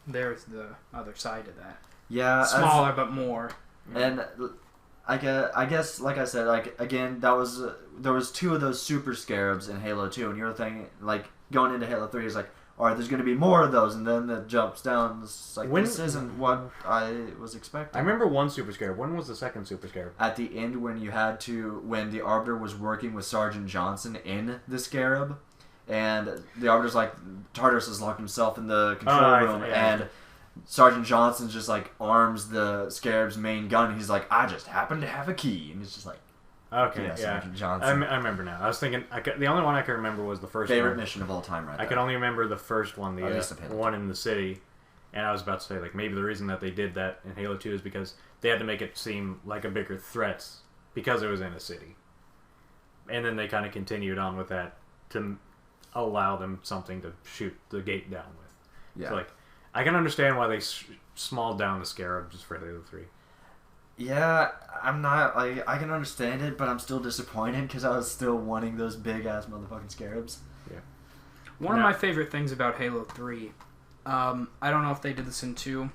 Speaker 1: There's the other side of that.
Speaker 3: Yeah,
Speaker 1: smaller but more.
Speaker 3: And I guess, like I said, like again, there was 2 of those super Scarabs in Halo 2, and you're thinking, like, going into Halo 3 is like, all right, there's going to be more of those, and then it jumps down. It's like, this isn't what I was expecting.
Speaker 2: I remember one Super Scarab. When was the second Super Scarab?
Speaker 3: At the end, when the Arbiter was working with Sergeant Johnson in the Scarab, and the Arbiter's like, Tartarus has locked himself in the control room, and Sergeant Johnson just like arms the Scarab's main gun. He's like, I just happen to have a key, and it's just like,
Speaker 2: okay,
Speaker 3: Sergeant Johnson.
Speaker 2: I remember now. I was thinking, the only one I can remember was the first
Speaker 3: favorite mission of all time. Right,
Speaker 2: I can only remember the first one, the one in the city. And I was about to say, like, maybe the reason that they did that in Halo 2 is because they had to make it seem like a bigger threat because it was in a city. And then they kind of continued on with that to allow them something to shoot the gate down with. Yeah. So, like, I can understand why they smalled down the Scarab just for Halo 3.
Speaker 3: Yeah, I'm not, like, I can understand it, but I'm still disappointed because I was still wanting those big-ass motherfucking Scarabs.
Speaker 1: Yeah. One of my favorite things about Halo 3, I don't know if they did this in 2,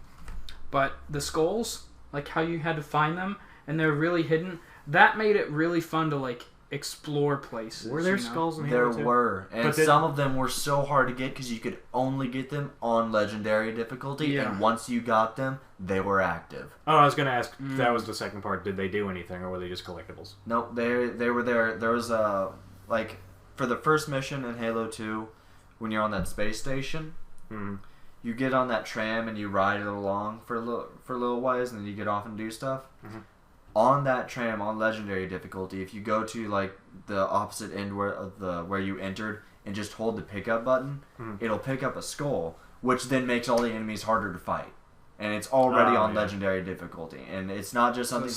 Speaker 1: but the skulls, like how you had to find them, and they're really hidden, that made it really fun to, like, explore places.
Speaker 2: Were there skulls in Halo 2?
Speaker 3: There were, and some of them were so hard to get because you could only get them on Legendary difficulty, and once you got them, they were active.
Speaker 2: Oh, I was going to ask, that was the second part, did they do anything, or were they just collectibles?
Speaker 3: Nope, they were there. There was, like, for the first mission in Halo 2, when you're on that space station, You get on that tram and you ride it along for a little while, and then you get off and do stuff. On that tram, on legendary difficulty, if you go to like the opposite end where you entered and just hold the pickup button, it'll pick up a skull, which then makes all the enemies harder to fight. And it's already on legendary difficulty, and it's not just something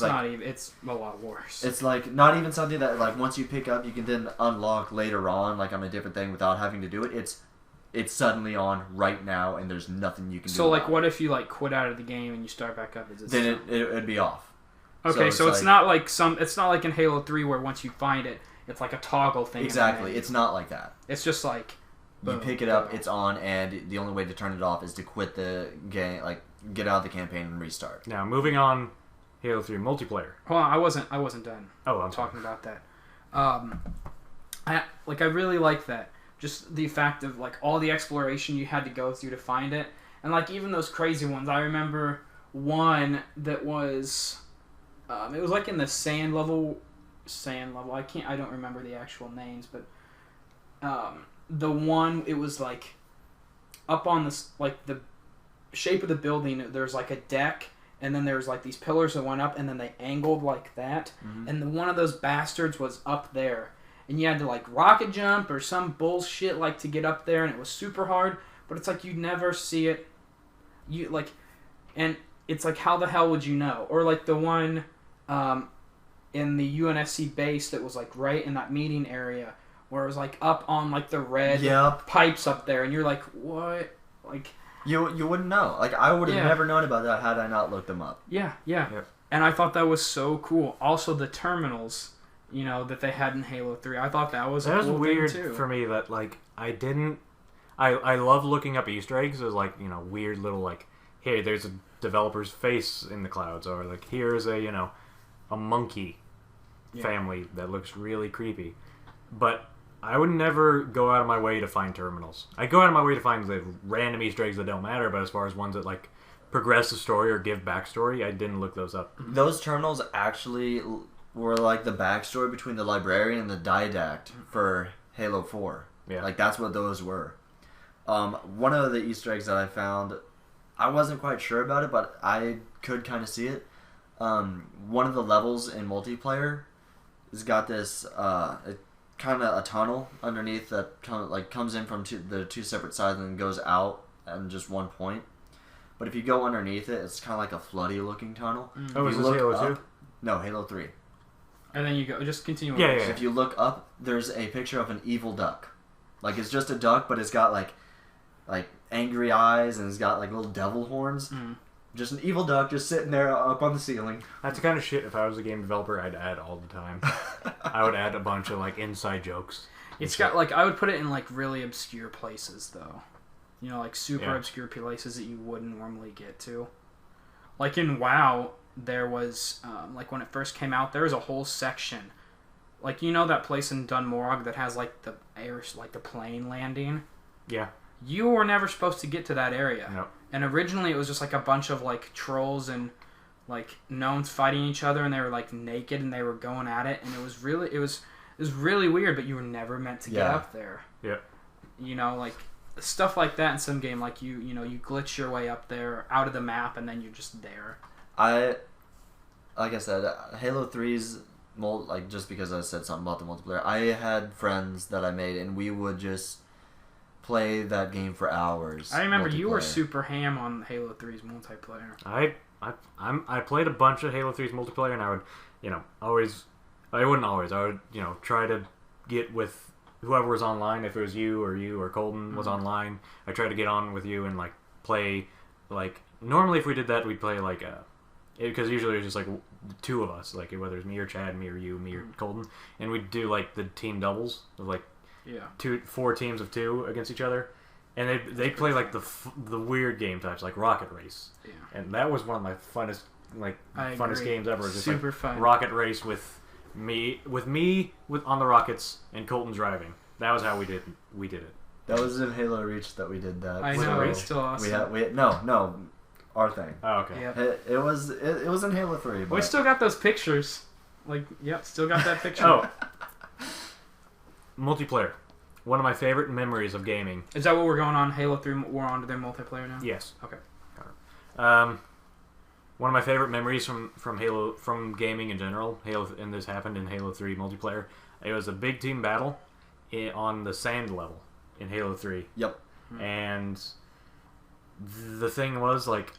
Speaker 1: it's a lot worse.
Speaker 3: It's like not even something that like once you pick up, you can then unlock later on, like on a different thing without having to do it. It's suddenly on right now, and there's nothing you can do.
Speaker 1: So like, what if you like quit out of the game and you start back up?
Speaker 3: Then it'd be off.
Speaker 1: Okay, so it's not like it's not like in Halo 3 where once you find it, it's like a toggle thing.
Speaker 3: Exactly, it's not like that.
Speaker 1: It's just like
Speaker 3: you pick it up, it's on, and the only way to turn it off is to quit the game, like get out of the campaign and restart.
Speaker 2: Now, moving on, Halo 3 multiplayer.
Speaker 1: Hold on, I wasn't done.
Speaker 2: Oh, I'm
Speaker 1: talking about that. I really like that. Just the fact of like all the exploration you had to go through to find it, and like even those crazy ones. I remember one that was, it was like in the sand level. I don't remember the actual names, but the one, it was like up on this, like the shape of the building, there's like a deck, and then there's like these pillars that went up, and then they angled like that, and one of those bastards was up there, and you had to like rocket jump or some bullshit like to get up there, and it was super hard, but it's like you'd never see it, and it's like, how the hell would you know? Or like the one in the UNSC base that was like right in that meeting area, where it was like up on like the red pipes up there, and you're like, what? Like
Speaker 3: you wouldn't know. Like I would have never known about that had I not looked them up.
Speaker 1: Yeah. And I thought that was so cool. Also the terminals, that they had in Halo 3. I thought that was a cool
Speaker 2: weird
Speaker 1: thing too.
Speaker 2: For me that like I love looking up Easter eggs as like, weird little like, hey, there's a developer's face in the clouds, or like here's a monkey family that looks really creepy. But I would never go out of my way to find terminals. I go out of my way to find the random Easter eggs that don't matter, but as far as ones that like progress the story or give backstory, I didn't look those up.
Speaker 3: Those terminals actually were like the backstory between the librarian and the didact for Halo 4.
Speaker 2: Yeah.
Speaker 3: Like that's what those were. One of the Easter eggs that I found, I wasn't quite sure about it, but I could kind of see it. One of the levels in multiplayer has got this kind of a tunnel underneath that comes in from the two separate sides and then goes out at just one point. But if you go underneath it, it's kind of like a floody looking tunnel.
Speaker 2: Oh, is this Halo 2?
Speaker 3: No, Halo 3.
Speaker 1: And then you go, just continue.
Speaker 2: Yeah.
Speaker 3: If you look up, there's a picture of an evil duck. Like it's just a duck, but it's got like angry eyes and it's got like little devil horns. Just an evil duck just sitting there up on the ceiling.
Speaker 2: That's the kind of shit, if I was a game developer, I'd add all the time. I would add a bunch of like inside jokes.
Speaker 1: It's got like, I would put it in like really obscure places though. Like super obscure places that you wouldn't normally get to. Like in WoW, there was like when it first came out, there was a whole section. Like that place in Dunmorog that has like the plane landing.
Speaker 2: Yeah.
Speaker 1: You were never supposed to get to that area.
Speaker 2: Nope.
Speaker 1: And originally it was just like a bunch of like trolls and like gnomes fighting each other, and they were like naked and they were going at it, and it was really weird, but you were never meant to get up there.
Speaker 2: Yeah.
Speaker 1: Like stuff like that in some game, like you glitch your way up there out of the map and then you're just there.
Speaker 3: Like I said, Halo 3's just because I said something about the multiplayer, I had friends that I made and we would just play that game for hours.
Speaker 1: I remember you were super ham on Halo 3's multiplayer.
Speaker 2: I played a bunch of Halo 3's multiplayer, and I would, I would, try to get with whoever was online. If it was you or Colton was online, I tried to get on with you and like play. Like normally, if we did that, we'd play like because usually it was just like two of us, like whether it's me or Chad, me or you, me or Colton, and we'd do like the team doubles of like.
Speaker 1: Yeah.
Speaker 2: 4 teams of 2 against each other, and they play like the weird game types like Rocket Race.
Speaker 1: Yeah.
Speaker 2: And that was one of my funnest games ever. Just
Speaker 1: super
Speaker 2: like
Speaker 1: fun.
Speaker 2: Rocket Race with me on the rockets and Colton driving. That was how we did it.
Speaker 3: That was in Halo Reach that we did that.
Speaker 1: I know, it's still awesome.
Speaker 3: No, our thing.
Speaker 2: Oh, okay.
Speaker 1: Yep.
Speaker 3: It was in Halo 3. But...
Speaker 1: We still got those pictures. Like, yep, still got that picture.
Speaker 2: Oh. Multiplayer. one of my favorite memories of gaming.
Speaker 1: Is that what we're going on? Halo 3, we're on to their multiplayer now?
Speaker 2: Yes.
Speaker 1: Okay.
Speaker 2: One of my favorite memories from Halo, from gaming in general, Halo, and this happened in Halo 3 multiplayer. It was a big team battle on the sand level in Halo 3.
Speaker 3: Yep.
Speaker 2: And the thing was, like,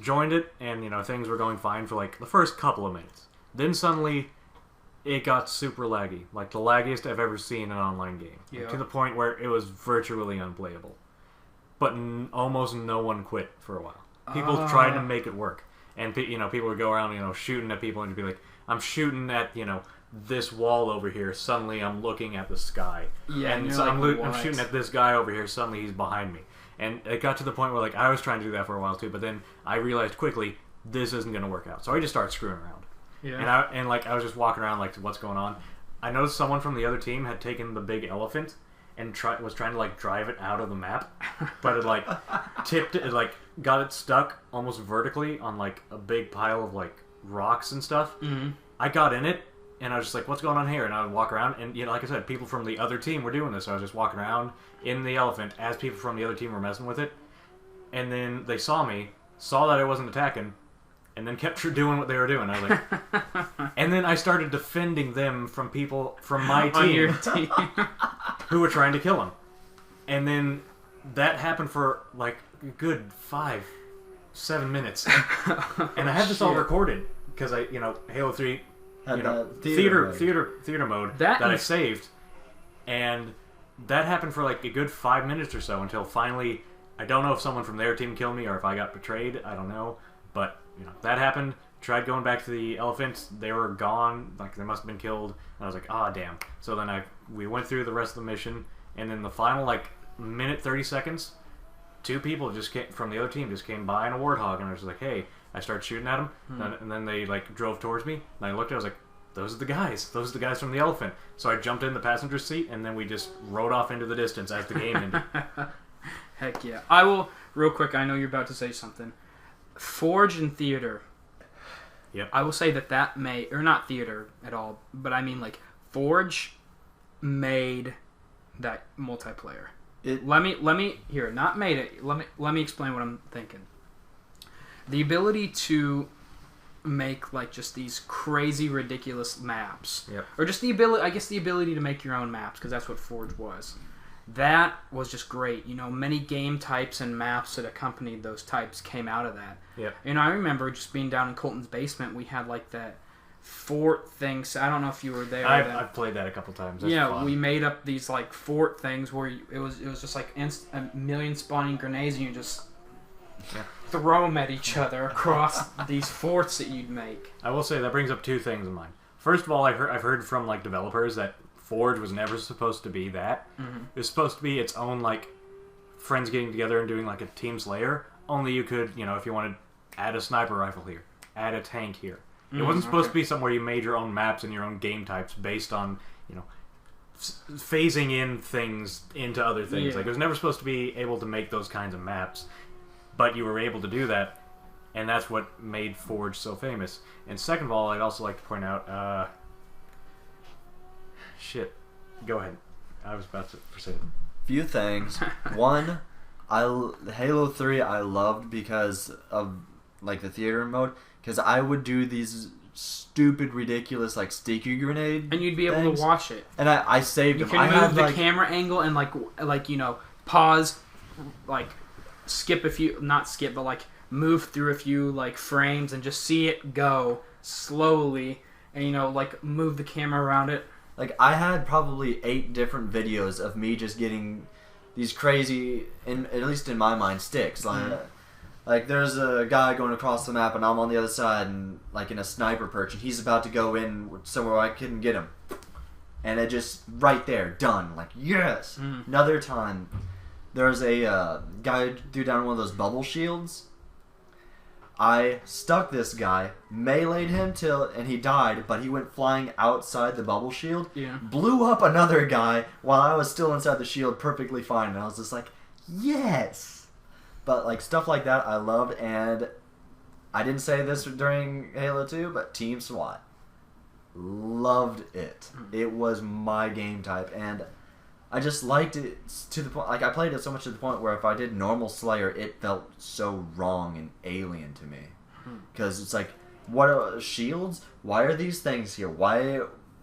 Speaker 2: joined it, and, you know, things were going fine for, like, the first couple of minutes. Then suddenly, it got super laggy. Like, the laggiest I've ever seen in an online game.
Speaker 1: Yeah.
Speaker 2: Like, to the point where it was virtually unplayable. But almost no one quit for a while. People tried to make it work. And, you know, people would go around, you know, shooting at people and be like, I'm shooting at, you know, this wall over here. Suddenly I'm looking at the sky.
Speaker 1: Yeah,
Speaker 2: and
Speaker 1: so
Speaker 2: I'm shooting at this guy over here. Suddenly he's behind me. And it got to the point where, like, I was trying to do that for a while too, but then I realized quickly this isn't going to work out. So I just started screwing around.
Speaker 1: Yeah.
Speaker 2: And I was just walking around like, what's going on? I noticed someone from the other team had taken the big elephant and was trying to, like, drive it out of the map, but it, like, tipped it, like, got it stuck almost vertically on, like, a big pile of, like, rocks and stuff.
Speaker 1: Mm-hmm.
Speaker 2: I got in it, and I was just like, what's going on here? And I would walk around, and, you know, like I said, people from the other team were doing this. So I was just walking around in the elephant as people from the other team were messing with it. And then they saw me, saw that I wasn't attacking, and then kept doing what they were doing. I was like... and then I started defending them from people from my team,
Speaker 1: On your team.
Speaker 2: who were trying to kill him. And then that happened for, like, a good 5-7 minutes. And I have this all recorded, because I, you know, Halo 3... you know, theater mode that I saved, and that happened for like a good 5 minutes or so until finally, I don't know if someone from their team killed me or if I got betrayed. I don't know, but you know that happened. Tried going back to the elephants, they were gone. Like they must have been killed. And I was like, ah, damn. So then we went through the rest of the mission, and then the final like minute 30 seconds, 2 people just came from the other team just came by in a warthog, and I was like, hey. I started shooting at them, and then they like drove towards me, and I looked at it, I was like, those are the guys. Those are the guys from the elephant. So I jumped in the passenger seat, and then we just rode off into the distance as the game ended.
Speaker 1: Heck yeah. I will, real quick, I know you're about to say something. Forge and theater.
Speaker 2: Yep.
Speaker 1: I will say that or not theater at all, but I mean like Forge made that multiplayer. Let me here, not made it. Let me explain what I'm thinking. The ability to make like just these crazy, ridiculous maps, or just the ability to make your own maps, because that's what Forge was. That was just great. You know, many game types and maps that accompanied those types came out of that.
Speaker 2: Yep.
Speaker 1: And I remember just being down in Colton's basement. We had like that fort thing. So I don't know if you were there.
Speaker 2: I've played that a couple times. That's fun.
Speaker 1: We made up these like fort things where it was just like a million spawning grenades, and you just throw them at each other across these forts that you'd make.
Speaker 2: I will say that brings up 2 things in mind. First of all, I've heard from like developers that Forge was never supposed to be that. Mm-hmm. It was supposed to be its own like friends getting together and doing like a team slayer. Only you could, you know, if you wanted, add a sniper rifle here, add a tank here. It wasn't supposed to be somewhere you made your own maps and your own game types based on, you know, phasing in things into other things.
Speaker 1: Yeah.
Speaker 2: Like it was never supposed to be able to make those kinds of maps. But you were able to do that, and that's what made Forge so famous. And second of all, I'd also like to point out... shit. Go ahead. I was about to say...
Speaker 3: Few things. One, Halo 3 I loved because of like the theater mode, because I would do these stupid, ridiculous, like sticky grenade
Speaker 1: and you'd be able
Speaker 3: things,
Speaker 1: to watch it.
Speaker 3: And I saved them.
Speaker 1: You can move the camera angle and like you know, pause, like... skip a few, not skip, but like move through a few like frames and just see it go slowly, and you know, like move the camera around it.
Speaker 3: Like I had probably 8 different videos of me just getting these crazy, at least in my mind, sticks. Like there's a guy going across the map and I'm on the other side and like in a sniper perch and he's about to go in somewhere I couldn't get him, and it just right there done. Like yes. Another time. There's a guy who threw down one of those bubble shields. I stuck this guy, meleeed him and he died, but he went flying outside the bubble shield.
Speaker 1: Yeah.
Speaker 3: Blew up another guy while I was still inside the shield perfectly fine. And I was just like, yes! But like stuff like that I loved, and I didn't say this during Halo 2, but Team SWAT. Loved it. It was my game type, and I just liked it to the point. Like I played it so much to the point where if I did normal Slayer, it felt so wrong and alien to me. Because it's like, what are shields? Why are these things here? Why?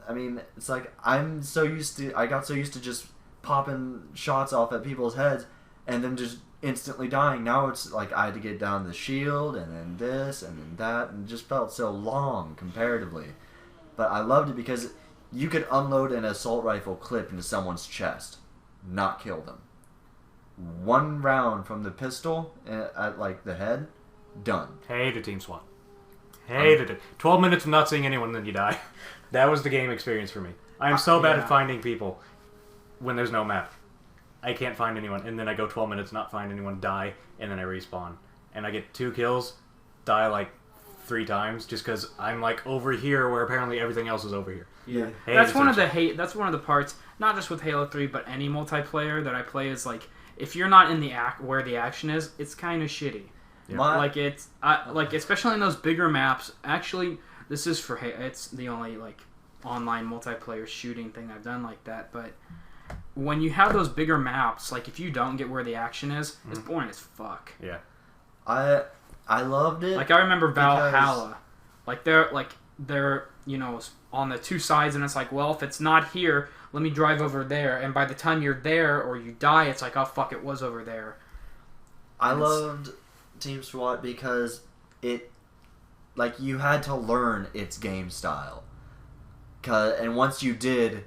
Speaker 3: I mean, it's like I got so used to just popping shots off at people's heads and then just instantly dying. Now it's like I had to get down the shield and then this and then that, and it just felt so long comparatively. But I loved it because you could unload an assault rifle clip into someone's chest, not kill them. One round from the pistol at like the head, done.
Speaker 2: Hated Team SWAT. Hated it. 12 minutes of not seeing anyone, then you die. That was the game experience for me. I am so bad at finding people when there's no map. I can't find anyone, and then I go 12 minutes, not find anyone, die, and then I respawn. And I get 2 kills, die like 3 times, just because I'm like over here where apparently everything else is over here.
Speaker 3: Yeah.
Speaker 1: That's one of the parts, not just with Halo 3, but any multiplayer that I play is like, if you're not in the where the action is, it's kind of shitty.
Speaker 2: Yeah.
Speaker 1: Like it's like especially in those bigger maps. Actually, this is for it's the only like online multiplayer shooting thing I've done like that. But when you have those bigger maps, like if you don't get where the action is, it's boring as fuck.
Speaker 2: Yeah.
Speaker 3: I loved it.
Speaker 1: Like I remember Valhalla, like they're you know on the 2 sides, and it's like, well, if it's not here, let me drive over there. And by the time you're there or you die, it's like, oh fuck, it was over there.
Speaker 3: I loved Team SWAT because it, like, you had to learn its game style. And once you did,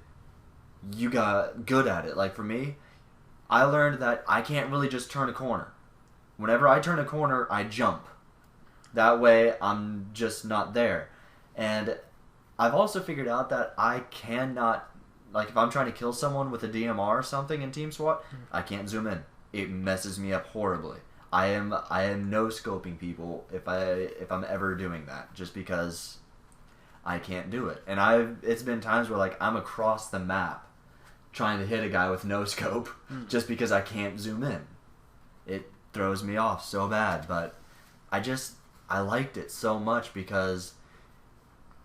Speaker 3: you got good at it. Like, for me, I learned that I can't really just turn a corner. Whenever I turn a corner, I jump. That way, I'm just not there. And I've also figured out that I cannot, like, if I'm trying to kill someone with a DMR or something in Team SWAT, I can't zoom in. It messes me up horribly. I am no scoping people if I'm ever doing that, just because I can't do it. And it's been times where like I'm across the map trying to hit a guy with no scope just because I can't zoom in. It throws me off so bad, but I liked it so much because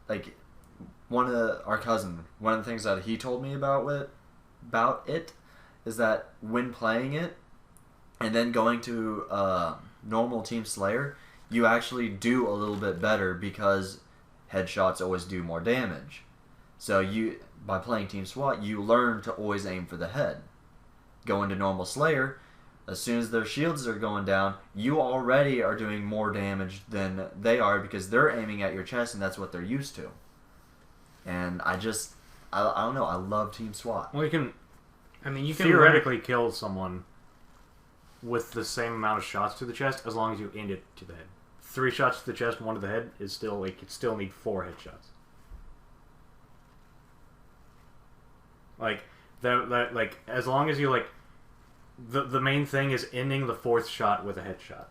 Speaker 3: like one of the things that he told me about it is that when playing it and then going to normal Team Slayer, you actually do a little bit better because headshots always do more damage. So by playing Team SWAT, you learn to always aim for the head. Going to normal Slayer, as soon as their shields are going down, you already are doing more damage than they are because they're aiming at your chest and that's what they're used to. And I don't know, I love Team SWAT.
Speaker 2: Well, you can theoretically kill someone with the same amount of shots to the chest as long as you end it to the head. 3 shots to the chest, 1 to the head is still like you still need 4 headshots. Like that like as long as you like the main thing is ending the 4th shot with a headshot.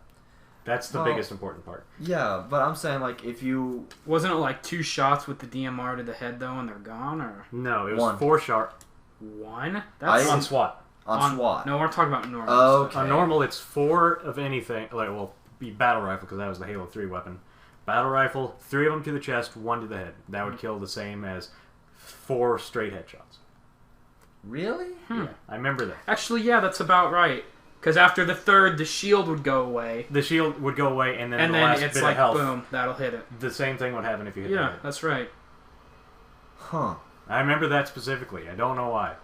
Speaker 2: That's the biggest important part. Yeah,
Speaker 3: but I'm saying like if you
Speaker 1: wasn't it like 2 shots with the DMR to the head though and they're gone, or
Speaker 2: no, it was 1. 4 shot.
Speaker 1: 1? That's
Speaker 2: on SWAT.
Speaker 3: On SWAT.
Speaker 1: No, we're talking about normal.
Speaker 3: Okay.
Speaker 2: On normal, it's 4 of anything. Like, well, be battle rifle because that was the Halo 3 weapon. Battle rifle, 3 of them to the chest, 1 to the head. That would kill the same as 4 straight headshots.
Speaker 3: Really?
Speaker 2: Yeah, I remember that.
Speaker 1: Actually, yeah, that's about right. Because after the 3rd, the shield would go away.
Speaker 2: The shield would go away, and then the
Speaker 1: last
Speaker 2: it's
Speaker 1: bit
Speaker 2: like,
Speaker 1: of health, boom, that'll hit it.
Speaker 2: The same thing would happen if you hit the head.
Speaker 1: That's right.
Speaker 3: Huh.
Speaker 2: I remember that specifically. I don't know why.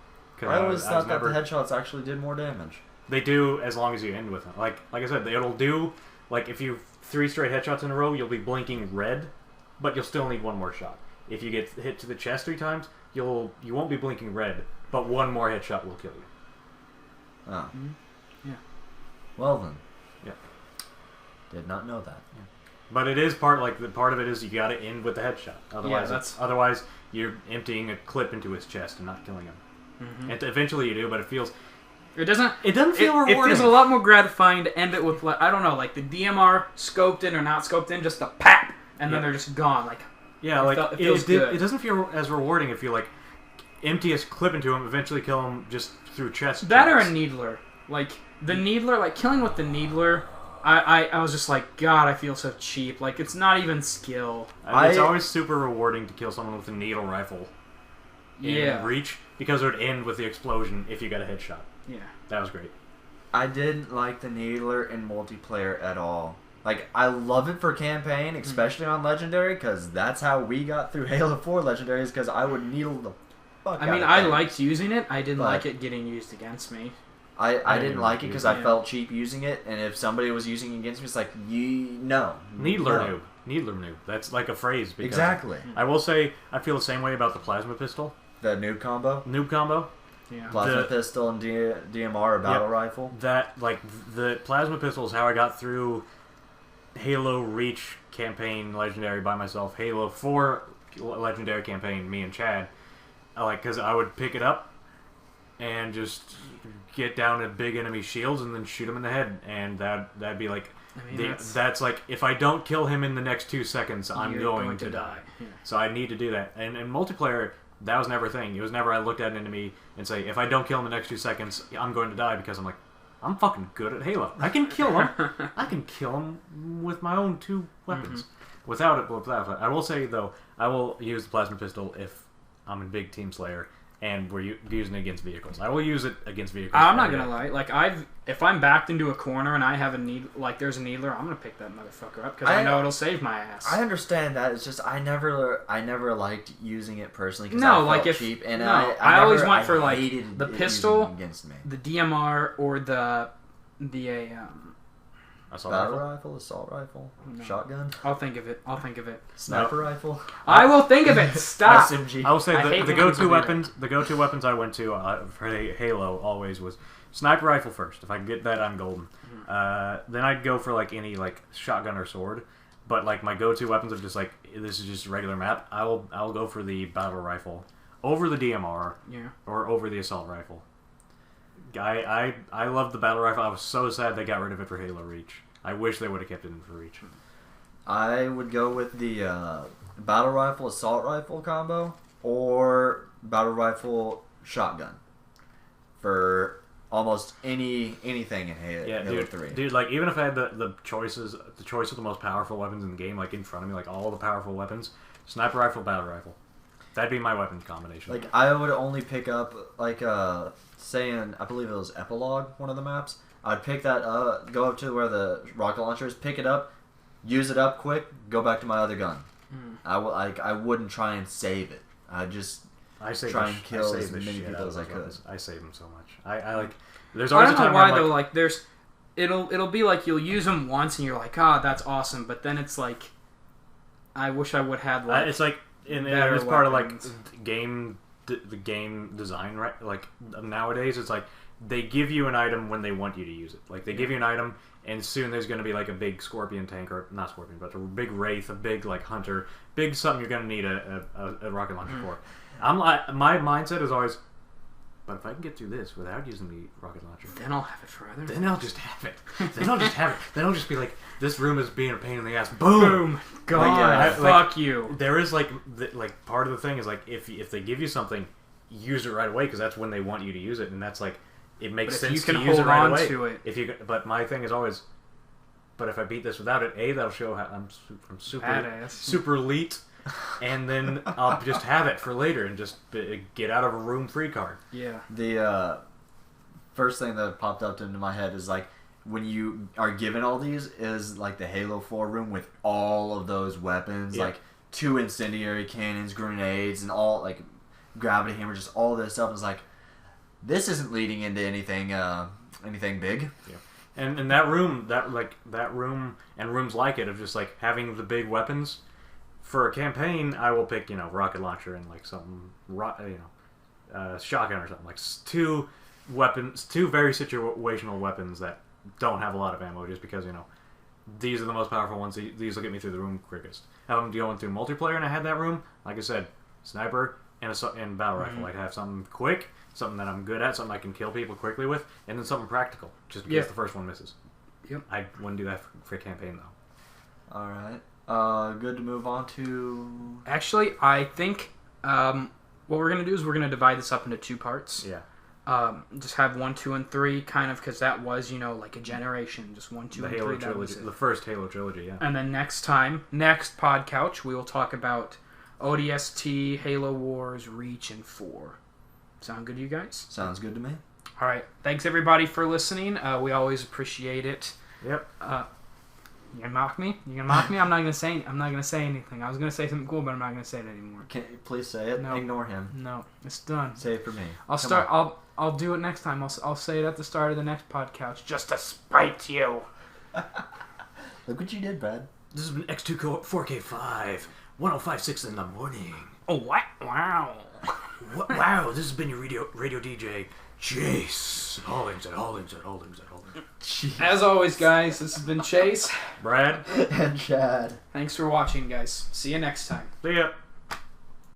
Speaker 3: I always thought that the headshots actually did more damage.
Speaker 2: They do as long as you end with them. Like I said, it'll do, like if you 3 straight headshots in a row, you'll be blinking red, but you'll still need 1 more shot. If you get hit to the chest 3 times, you won't be blinking red, but 1 more headshot will kill you.
Speaker 3: Oh.
Speaker 1: Mm-hmm. Yeah.
Speaker 3: Well then.
Speaker 2: Yeah.
Speaker 3: Did not know that.
Speaker 2: Yeah. But it is part of it is you got to end with the headshot. Otherwise you're emptying a clip into his chest and not killing him. Mm-hmm. And eventually you do, but it doesn't feel rewarding.
Speaker 1: It feels a lot more gratifying to end it with, I don't know, like the DMR scoped in or not scoped in, just a pap, and then they're just gone. Like,
Speaker 2: it
Speaker 1: feels good.
Speaker 2: It doesn't feel as rewarding if you like empty a clip into him, eventually kill him just through chest.
Speaker 1: That or a needler. Like the needler, like killing with the needler. I was just like, God, I feel so cheap. Like it's not even skill.
Speaker 2: It's always super rewarding to kill someone with a needle rifle. in Reach because it would end with the explosion if you got a headshot.
Speaker 1: Yeah.
Speaker 2: That was great.
Speaker 3: I didn't like the Needler in multiplayer at all. Like, I love it for campaign, especially on Legendary, because that's how we got through Halo 4 Legendaries, because I would needle the fuck out of
Speaker 1: I
Speaker 3: things.
Speaker 1: liked using it. I didn't like it getting used against me.
Speaker 3: I didn't like it because I felt cheap using it, and if somebody was using it against me, it's like, no.
Speaker 2: Needler noob. Needler noob. That's like a phrase.
Speaker 3: Exactly.
Speaker 2: I will say, I feel the same way about the plasma pistol.
Speaker 3: The noob combo?
Speaker 2: Noob combo.
Speaker 1: Yeah.
Speaker 3: Plasma pistol and DMR or battle rifle.
Speaker 2: That, like, the plasma pistol is how I got through Halo Reach campaign Legendary by myself. Halo 4 Legendary campaign, me and Chad. Because I would pick it up and just get down at big enemy shields and then shoot them in the head. And that'd be like... that's like, if I don't kill him in the next 2 seconds, I'm going to die.
Speaker 1: Yeah.
Speaker 2: So I need to do that. And in multiplayer, that was never a thing. It was never I looked at an enemy and say, if I don't kill him in the next 2 seconds, I'm going to die, because I'm like, I'm fucking good at Halo. I can kill him. I can kill him with my own 2 weapons. Without it. I will say, though, I will use the plasma pistol if I'm in big Team Slayer and we're using it against vehicles. I will use it against vehicles.
Speaker 1: I'm not gonna lie. Like, if I'm backed into a corner and I have there's a needler, I'm gonna pick that motherfucker up because I know it'll save my ass.
Speaker 3: I understand that. It's just I never liked using it personally because
Speaker 1: I
Speaker 3: felt cheap. And
Speaker 1: I always went for like the pistol,
Speaker 3: against me.
Speaker 1: the DMR, or the
Speaker 3: battle rifle, assault rifle, shotgun.
Speaker 1: I'll think of it.
Speaker 3: Sniper rifle.
Speaker 1: I will think of it. Stop.
Speaker 3: SMG.
Speaker 2: I will say the go-to weapons. The go-to weapons I went to for Halo always was sniper rifle first. If I can get that, I'm golden. Then I'd go for like any like shotgun or sword. But like my go-to weapons of just like, this is just a regular map. I'll go for the battle rifle over the DMR. Or over the assault rifle. I love the battle rifle. I was so sad they got rid of it for Halo Reach. I wish they would have kept it in for Reach.
Speaker 3: I would go with the battle rifle assault rifle combo or battle rifle shotgun for almost anything in Halo 3.
Speaker 2: Dude, like even if I had the choice of the most powerful weapons in the game, like in front of me, like all the powerful weapons, sniper rifle, battle rifle. That'd be my weapon combination.
Speaker 3: Like I would only pick up like saying, I believe it was Epilogue, one of the maps. I'd pick that up, go up to where the rocket launcher is, pick it up, use it up quick, go back to my other gun. I wouldn't try and save it. I'd just try and kill as many people as I could.
Speaker 2: I save them so much. I like. There's always
Speaker 1: I don't know why though. Like there's, it'll be like you'll use them once and you're like, that's awesome. But then it's like, I wish I would have like.
Speaker 2: It's like it's part of like the game design, right? Like nowadays, it's like they give you an item when they want you to use it. Like they give you an item, and soon there's going to be like a big scorpion tank, or not scorpion, but a big wraith, a big like hunter, big something you're going to need a rocket launcher for. I'm like, my mindset is always, but if I can get through this without using the rocket launcher,
Speaker 1: then I'll have it forever.
Speaker 2: Then I'll just have it. Then I'll just be like, this room is being a pain in the ass. Boom.
Speaker 1: God, fuck you.
Speaker 2: There is like part of the thing is like if they give you something, use it right away because that's when they want you to use it, and that's like it makes sense to use it right away.
Speaker 1: To it.
Speaker 2: But my thing is always, but if I beat this without it, that'll show how I'm super
Speaker 1: badass,
Speaker 2: super elite, and then I'll just have it for later and just get out of a room free card.
Speaker 1: Yeah.
Speaker 3: The first thing that popped up into my head is like, when you are given all these, is like the Halo 4 room with all of those weapons, like 2 incendiary cannons, grenades, and all like gravity hammer, just all this stuff. Is like, this isn't leading into anything big.
Speaker 2: Yeah. And that room and rooms like it of just like having the big weapons for a campaign, I will pick rocket launcher and like something shotgun or something, like 2 weapons, 2 very situational weapons that don't have a lot of ammo, just because these are the most powerful ones. These will get me through the room quickest. If I'm going through multiplayer and I had that room, like I said, sniper and battle rifle. I'd have something quick, something that I'm good at, something I can kill people quickly with, and then something practical, just because the first one misses. Yep. I wouldn't do that for a campaign though.
Speaker 3: All right. Good to move on to.
Speaker 1: Actually, I think what we're gonna do is we're gonna divide this up into 2 parts.
Speaker 2: Yeah.
Speaker 1: Just have 1, 2, and 3, kind of, because that was, like a generation. Just 1, 2, and 3.
Speaker 2: Halo trilogy, the first Halo trilogy, yeah.
Speaker 1: And then next PodCouch, we will talk about ODST, Halo Wars, Reach, and 4. Sound good to you guys?
Speaker 3: Sounds good to me.
Speaker 1: All right. Thanks, everybody, for listening. We always appreciate it.
Speaker 2: Yep.
Speaker 1: You gonna mock me? I'm not gonna say anything. I was gonna say something cool, but I'm not gonna say it anymore.
Speaker 3: Can you please say it?
Speaker 1: No.
Speaker 3: Ignore him.
Speaker 1: No, it's done.
Speaker 3: Say it for me.
Speaker 1: I'll do it next time. I'll say it at the start of the next PodCouch just to spite you.
Speaker 3: Look what you did, Brad.
Speaker 2: This has been X2 4K5, 1056 in the morning.
Speaker 1: Oh, what? Wow.
Speaker 2: Wow, this has been your radio DJ, Chase. Hollings.
Speaker 1: As always, guys, this has been Chase.
Speaker 2: Brad.
Speaker 3: And Chad.
Speaker 1: Thanks for watching, guys. See you next time.
Speaker 2: See ya.